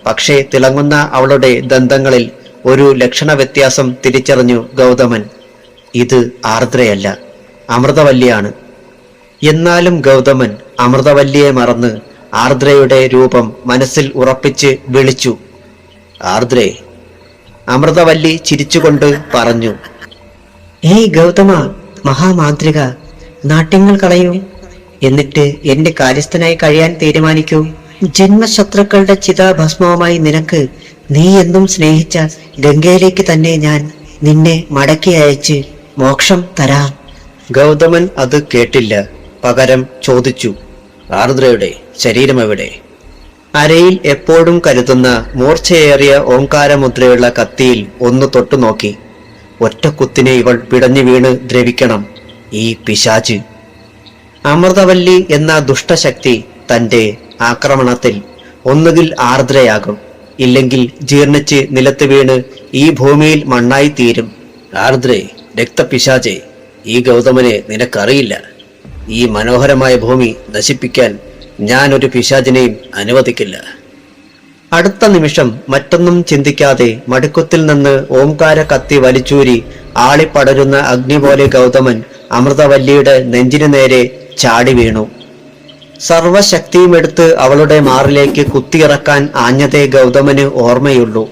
A: പക്ഷേ തിളങ്ങുന്ന അവളുടെ ദന്തങ്ങളിൽ ഒരു ലക്ഷണ വ്യത്യാസം തിരിച്ചറിഞ്ഞു ഗൗതമൻ. ഇത് ആർദ്രയല്ല, അമൃതവല്ലിയാണ്. എന്നാലും ഗൗതമൻ അമൃതവല്ലിയെ മറന്ന് ആർദ്രയുടെ രൂപം മനസ്സിൽ ഉറപ്പിച്ച് വിളിച്ചു. ആർദ്രേ. അമൃതവല്ലി ചിരിച്ചുകൊണ്ട് പറഞ്ഞു.
B: ഏയ് ഗൗതമ, മഹാമാന്ത്രിക, നാട്യങ്ങൾ കളയൂ. എന്നിട്ട് എന്റെ കാര്യസ്ഥനായി കഴിയാൻ തീരുമാനിക്കൂ. ജന്മശത്രുക്കളുടെ ചിതാഭസ്മവുമായി നിനക്ക് നീ എന്നും സ്നേഹിച്ച ഗംഗയിലേക്ക് തന്നെ ഞാൻ നിന്നെ മടക്കി അയച്ച് മോക്ഷം തരാം.
A: ഗൗതമൻ അത് കേട്ടില്ല. പകരം ചോദിച്ചു, ആർദ്രയുടെ ശരീരം എവിടെ? അരയിൽ എപ്പോഴും കരുതുന്ന മൂർച്ചയേറിയ ഓംകാരമുദ്രയുള്ള കത്തിയിൽ ഒന്ന് തൊട്ടു നോക്കി. ഒറ്റ കുത്തിനെ ഇവൾ പിടഞ്ഞു വീണ് ദ്രവിക്കണം, ഈ പിശാച്. അമൃതവല്ലി എന്ന ദുഷ്ടശക്തി തന്റെ ആക്രമണത്തിൽ ഒന്നുകിൽ ആർദ്രയാകും, ഇല്ലെങ്കിൽ ജീർണിച്ച് നിലത്ത് വീണ് ഈ ഭൂമിയിൽ മണ്ണായി തീരും. ആർദ്രേ, രക്തപിശാചേ, ഈ ഗൗതമനെ നിനക്കറിയില്ല. ഈ മനോഹരമായ ഭൂമി നശിപ്പിക്കാൻ ഞാൻ ഒരു പിശാചിനെയും അനുവദിക്കില്ല. അടുത്ത നിമിഷം മറ്റൊന്നും ചിന്തിക്കാതെ മടിക്കുത്തിൽ നിന്ന് ഓംകാര കത്തി വലിച്ചൂരി ആളിപ്പടരുന്ന അഗ്നി പോലെ ഗൗതമൻ അമൃതവല്ലിയുടെ നെഞ്ചിനു നേരെ ചാടി വീണു. സർവശക്തിയുമെടുത്ത് അവളുടെ മാറിലേക്ക് കുത്തിയിറക്കാൻ ആഞ്ഞതേ ഗൗതമന് ഓർമ്മയുള്ളൂ.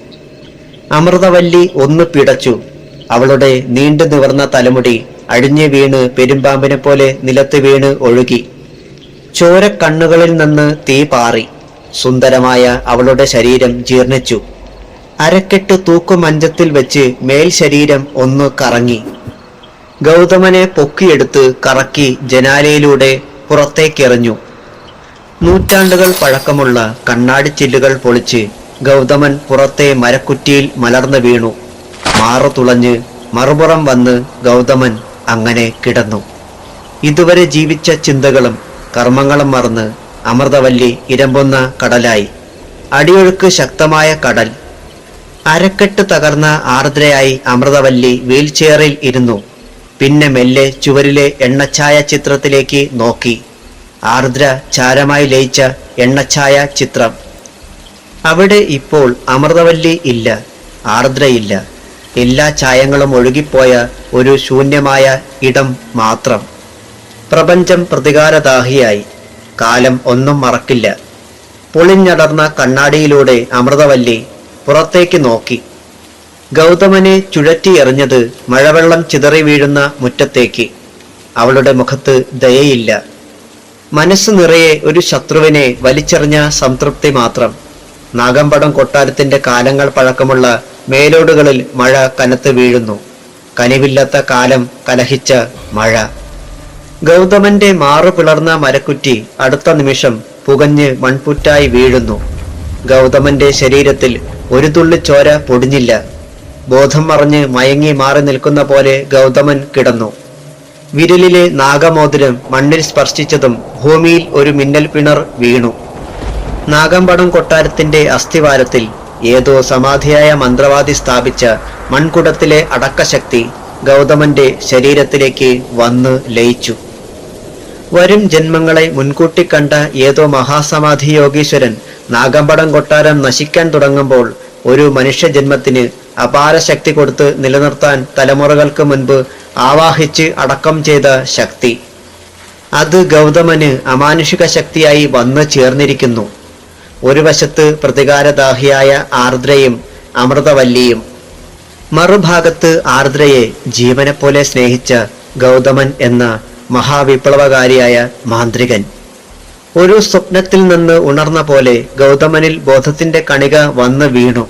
A: അമൃതവല്ലി ഒന്ന് പിടച്ചു. അവളുടെ നീണ്ടു നിവർന്ന തലമുടി അഴിഞ്ഞു വീണ് പെരുമ്പാമ്പിനെ പോലെ നിലത്ത് വീണ് ഒഴുകി. ചോരക്കണ്ണുകളിൽ നിന്ന് തീ പാറി. സുന്ദരമായ അവളുടെ ശരീരം ജീർണിച്ചു. അരക്കെട്ട് തൂക്കുമഞ്ചത്തിൽ വെച്ച് മേൽ ശരീരം ഒന്ന് കറങ്ങി. ഗൗതമനെ പൊക്കിയെടുത്ത് കറക്കി ജനാലയിലൂടെ പുറത്തേക്കെറിഞ്ഞു. നൂറ്റാണ്ടുകൾ പഴക്കമുള്ള കണ്ണാടി ചില്ലുകൾ പൊളിച്ച് ഗൗതമൻ പുറത്തെ മരക്കുറ്റിയിൽ മലർന്നു വീണു. മാറു തുളഞ്ഞ് മറുപുറം വന്ന് ഗൗതമൻ അങ്ങനെ കിടന്നു. ഇതുവരെ ജീവിച്ച ചിന്തകളും കർമ്മങ്ങളും മറന്ന് അമൃതവല്ലി ഇരമ്പുന്ന കടലായി. അടിയൊഴുക്ക് ശക്തമായ കടൽ. അരക്കെട്ട് തകർന്ന ആർദ്രയായി അമൃതവല്ലി വീൽചെയറിൽ ഇരുന്നു. പിന്നെ മെല്ലെ ചുവരിലെ എണ്ണച്ചായ ചിത്രത്തിലേക്ക് നോക്കി. ആർദ്ര ചാരമായി ലയിച്ച എണ്ണച്ചായ ചിത്രം. അവിടെ ഇപ്പോൾ അമൃതവല്ലി ഇല്ല, ആർദ്രയില്ല. എല്ലാ ഛായങ്ങളും ഒഴുകിപ്പോയ ഒരു ശൂന്യമായ ഇടം മാത്രം. പ്രപഞ്ചം പ്രതികാരദാഹിയായി. കാലം ഒന്നും മറക്കില്ല. പൊളിഞ്ഞടർന്ന കണ്ണാടിയിലൂടെ അമൃതവല്ലി പുറത്തേക്ക് നോക്കി. ഗൗതമനെ ചുഴറ്റി എറിഞ്ഞത് മഴവെള്ളം ചിതറി വീഴുന്ന മുറ്റത്തേക്ക്. അവളുടെ മുഖത്ത് ദയയില്ല. മനസ്സ് നിറയെ ഒരു ശത്രുവിനെ വലിച്ചെറിഞ്ഞ സംതൃപ്തി മാത്രം. നാഗമ്പടം കൊട്ടാരത്തിന്റെ കാലങ്ങൾ പഴക്കമുള്ള മേലോടുകളിൽ മഴ കനത്ത് വീഴുന്നു. കനിവില്ലാത്ത കാലം കലഹിച്ച മഴ. ഗൗതമന്റെ മാറു പിളർന്ന മരക്കുറ്റി അടുത്ത നിമിഷം പുകഞ്ഞ് മൺപുറ്റായി വീഴുന്നു. ഗൗതമന്റെ ശരീരത്തിൽ ഒരു തുള്ളി ചോര പൊടിഞ്ഞില്ല. ബോധം മറഞ്ഞ് മയങ്ങി മാറി നിൽക്കുന്ന പോലെ ഗൗതമൻ കിടന്നു. വിരലിലെ നാഗമോതിരം മണ്ണിൽ സ്പർശിച്ചതും ഭൂമിയിൽ ഒരു മിന്നൽ പിണർ വീണു. നാഗമ്പടം കൊട്ടാരത്തിന്റെ അസ്ഥിവാരത്തിൽ ഏതോ സമാധിയായ മന്ത്രവാദി സ്ഥാപിച്ച മൺകുടത്തിലെ അടക്കശക്തി ഗൗതമന്റെ ശരീരത്തിലേക്ക് വന്ന് ലയിച്ചു. വരും ജന്മങ്ങളെ മുൻകൂട്ടി കണ്ട ഏതോ മഹാസമാധി യോഗീശ്വരൻ നാഗമ്പടം കൊട്ടാരം നശിക്കാൻ തുടങ്ങുമ്പോൾ ഒരു മനുഷ്യജന്മത്തിന് അപാര ശക്തി കൊടുത്ത് നിലനിർത്താൻ തലമുറകൾക്ക് മുൻപ് ആവാഹിച്ച് അടക്കം ചെയ്ത ശക്തി. അത് ഗൗതമന് അമാനുഷിക ശക്തിയായി വന്നു ചേർന്നിരിക്കുന്നു. ഒരു വശത്ത് പ്രതികാരദാഹിയായ ആർദ്രയും അമൃതവല്ലിയും, മറുഭാഗത്ത് ആർദ്രയെ ജീവനെപ്പോലെ സ്നേഹിച്ച ഗൗതമൻ എന്ന മഹാവിപ്ലവകാരിയായ മാന്ത്രികൻ. ഒരു സ്വപ്നത്തിൽ നിന്ന് ഉണർന്ന പോലെ ഗൗതമനിൽ ബോധത്തിന്റെ കണിക വന്ന് വീണു.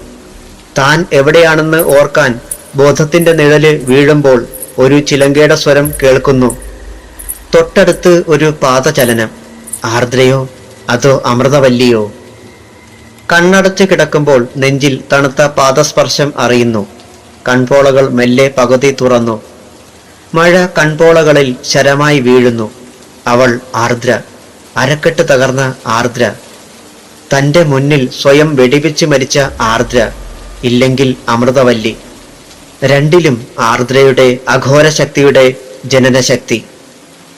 A: താൻ എവിടെയാണെന്ന് ഓർക്കാൻ ബോധത്തിന്റെ നിഴല് വീഴുമ്പോൾ ഒരു ചിലങ്കയുടെ സ്വരം കേൾക്കുന്നു. തൊട്ടടുത്ത് ഒരു പാദചലനം. ആർദ്രയോ അതോ അമൃതവല്ലിയോ? കണ്ണടച്ച് കിടക്കുമ്പോൾ നെഞ്ചിൽ തണുത്ത പാദസ്പർശം അറിയുന്നു. കൺപോളകൾ മെല്ലെ പകുതി തുറന്നു. മഴ കൺപോളകളിൽ ശരമായി വീഴുന്നു. അവൾ ആർദ്ര, അരക്കെട്ട് തകർന്ന ആർദ്ര. തന്റെ മുന്നിൽ സ്വയം വെടിവെച്ച് മരിച്ച ആർദ്ര, ഇല്ലെങ്കിൽ അമൃതവല്ലി. രണ്ടിലും ആർദ്രയുടെ അഘോരശക്തിയുടെ ജനനശക്തി.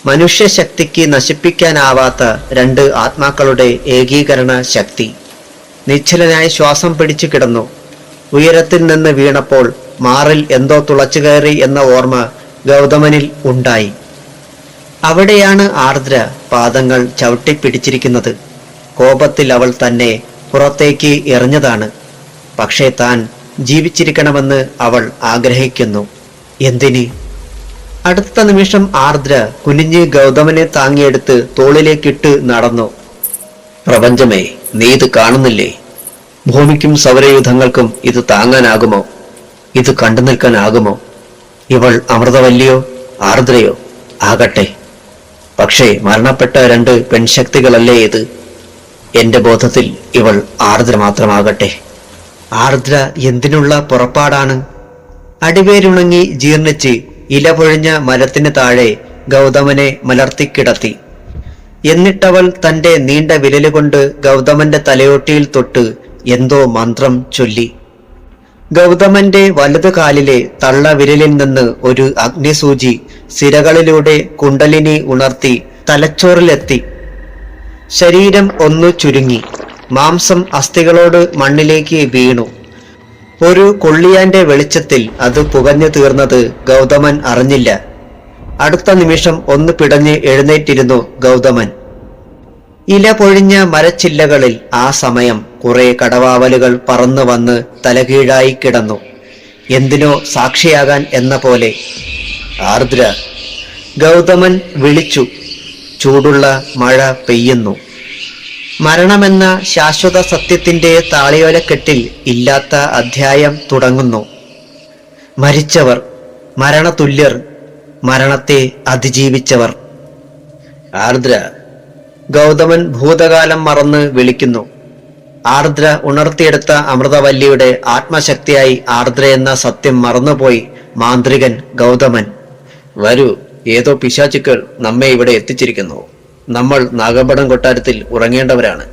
A: മനുഷ്യശക്തിക്ക് നശിപ്പിക്കാനാവാത്ത രണ്ട് ആത്മാക്കളുടെ ഏകീകരണ ശക്തി. നിശ്ചലനായി ശ്വാസം പിടിച്ചു കിടന്നു. ഉയരത്തിൽ നിന്ന് വീണപ്പോൾ മാറിൽ എന്തോ തുളച്ചു കയറി എന്ന ഓർമ്മ ഗൗതമനിൽ ഉണ്ടായി. അവിടെയാണ് ആർദ്ര പാദങ്ങൾ ചവിട്ടിപ്പിടിച്ചിരിക്കുന്നത്. കോപത്തിൽ അവൾ തന്നെ പുറത്തേക്ക് എറിഞ്ഞതാണ്. പക്ഷേ താൻ ജീവിച്ചിരിക്കണമെന്ന് അവൾ ആഗ്രഹിക്കുന്നു. എന്തിന്? അടുത്ത നിമിഷം ആർദ്ര കുനിഞ്ഞ് ഗൗതമനെ താങ്ങിയെടുത്ത് തോളിലേക്കിട്ട് നടന്നു. പ്രപഞ്ചമേ, നീ ഇത് കാണുന്നില്ലേ? ഭൂമിക്കും സൗരയൂഥങ്ങൾക്കും ഇത് താങ്ങാനാകുമോ? ഇത് കണ്ടു നിൽക്കാനാകുമോ? ഇവൾ അമൃതവല്ലിയോ ആർദ്രയോ ആകട്ടെ. പക്ഷേ മരണപ്പെട്ട രണ്ട് പെൺശക്തികളല്ലേ ഇത്? എന്റെ ബോധത്തിൽ ഇവൾ ആർദ്ര മാത്രമാകട്ടെ. ആർദ്ര എന്തിനുള്ള പുറപ്പാടാണ്? അടിവേരുണങ്ങി ജീർണിച്ച് ഇല പൊഴിഞ്ഞ മരത്തിന് താഴെ ഗൗതമനെ മലർത്തിക്കിടത്തി. എന്നിട്ടവൾ തന്റെ നീണ്ട വിരലുകൊണ്ട് ഗൗതമന്റെ തലയോട്ടിയിൽ തൊട്ട് എന്തോ മന്ത്രം ചൊല്ലി. ഗൗതമന്റെ വലതു കാലിലെ തള്ള വിരലിൽ നിന്ന് ഒരു അഗ്നിസൂചി സിരകളിലൂടെ കുണ്ടലിനി ഉണർത്തി തലച്ചോറിലെത്തി. ശരീരം ഒന്നു ചുരുങ്ങി. മാംസം അസ്ഥികളോട് മണ്ണിലേക്ക് വീണു. ഒരു കൊള്ളിയാന്റെ വെളിച്ചത്തിൽ അത് പുകഞ്ഞു തീർന്നത് ഗൗതമൻ അറിഞ്ഞില്ല. അടുത്ത നിമിഷം ഒന്ന് പിടഞ്ഞ് എഴുന്നേറ്റിരുന്നു ഗൗതമൻ. ഇല പൊഴിഞ്ഞ മരച്ചില്ലകളിൽ ആ സമയം കുറെ കടവാവലുകൾ പറന്നു വന്ന് തലകീഴായി കിടന്നു. എന്തിനോ സാക്ഷിയാകാൻ എന്ന പോലെ. ആർദ്ര, ഗൗതമൻ വിളിച്ചു. ചൂടുള്ള മഴ പെയ്യുന്നു. മരണമെന്ന ശാശ്വത സത്യത്തിന്റെ താളിയോലക്കെട്ടിൽ ഇല്ലാത്ത അധ്യായം തുടങ്ങുന്നു. മരിച്ചവർ, മരണതുല്യർ, മരണത്തെ അതിജീവിച്ചവർ. ആർദ്ര, ഗൗതമൻ ഭൂതകാലം മറന്ന് വിളിക്കുന്നു. ആർദ്ര ഉണർത്തിയെടുത്ത അമൃതവല്ലിയുടെ ആത്മശക്തിയായി ആർദ്ര എന്ന സത്യം മറന്നുപോയി മാന്ത്രികൻ ഗൗതമൻ. വരൂ, ഏതോ പിശാചുക്കൾ നമ്മെ ഇവിടെ എത്തിച്ചിരിക്കുന്നു. നമ്മൾ നാഗമ്പടം കൊട്ടാരത്തിൽ ഉറങ്ങേണ്ടവരാണ്.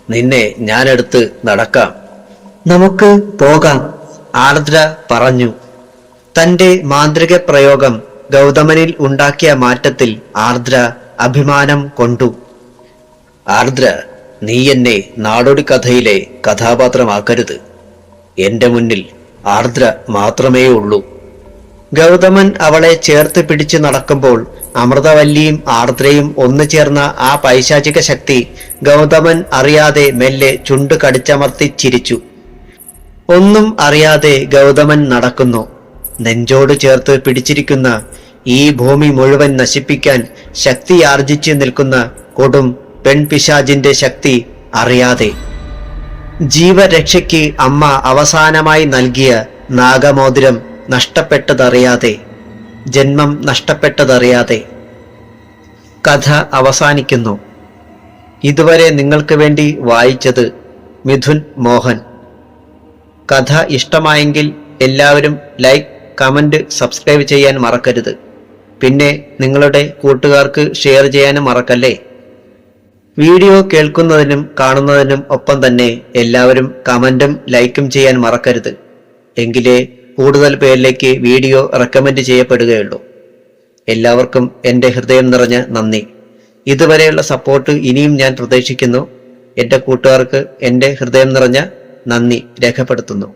A: നിന്നെ ഞാനെടുത്ത് നടക്കാം.
B: നമുക്ക് പോകാം.
A: ആർദ്ര പറഞ്ഞു. തന്റെ മാന്ത്രിക പ്രയോഗം ഗൗതമനിൽ ഉണ്ടാക്കിയ മാറ്റത്തിൽ ആർദ്ര അഭിമാനം കൊണ്ടു. ആർദ്ര, നീ എന്നെ നാടോടി കഥയിലെ കഥാപാത്രമാക്കരുത്. എന്റെ മുന്നിൽ ആർദ്ര മാത്രമേ ഉള്ളൂ. ഗൗതമൻ അവളെ ചേർത്ത് പിടിച്ചു നടക്കുമ്പോൾ അമൃതവല്ലിയും ആർദ്രയും ഒന്നു ചേർന്ന ആ പൈശാചിക ശക്തി ഗൗതമൻ അറിയാതെ മെല്ലെ ചുണ്ടു കടിച്ചമർത്തി ചിരിച്ചു. ഒന്നും അറിയാതെ ഗൗതമൻ നടക്കുന്നു. നെഞ്ചോട് ചേർത്ത് പിടിച്ചിരിക്കുന്ന ഈ ഭൂമി മുഴുവൻ നശിപ്പിക്കാൻ ശക്തിയാർജിച്ചു നിൽക്കുന്ന കൊടും പെൺപിശാചിന്റെ ശക്തി അറിയാതെ. ജീവരക്ഷയ്ക്ക് അമ്മ അവസാനമായി നൽകിയ നാഗമോതിരം നഷ്ടപ്പെട്ടതറിയാതെ, ജന്മം നഷ്ടപ്പെട്ടതറിയാതെ. കഥ അവസാനിക്കുന്നു. ഇതുവരെ നിങ്ങൾക്ക് വേണ്ടി വായിച്ചത് മിഥുൻ മോഹൻ. കഥ ഇഷ്ടമായെങ്കിൽ എല്ലാവരും ലൈക്ക്, കമന്റ്, സബ്സ്ക്രൈബ് ചെയ്യാൻ മറക്കരുത്. പിന്നെ നിങ്ങളുടെ കൂട്ടുകാർക്ക് ഷെയർ ചെയ്യാനും മറക്കല്ലേ. വീഡിയോ കേൾക്കുന്നതിനും കാണുന്നതിനും ഒപ്പം തന്നെ എല്ലാവരും കമന്റും ലൈക്കും ചെയ്യാൻ മറക്കരുത്. എങ്കിലേ കൂടുതൽ പേരിലേക്ക് വീഡിയോ റെക്കമെൻഡ് ചെയ്യപ്പെടുകയുള്ളൂ. എല്ലാവർക്കും എൻ്റെ ഹൃദയം നിറഞ്ഞ നന്ദി. ഇതുവരെയുള്ള സപ്പോർട്ട് ഇനിയും ഞാൻ പ്രതീക്ഷിക്കുന്നു. എൻ്റെ കൂട്ടുകാർക്ക് എൻ്റെ ഹൃദയം നിറഞ്ഞ നന്ദി രേഖപ്പെടുത്തുന്നു.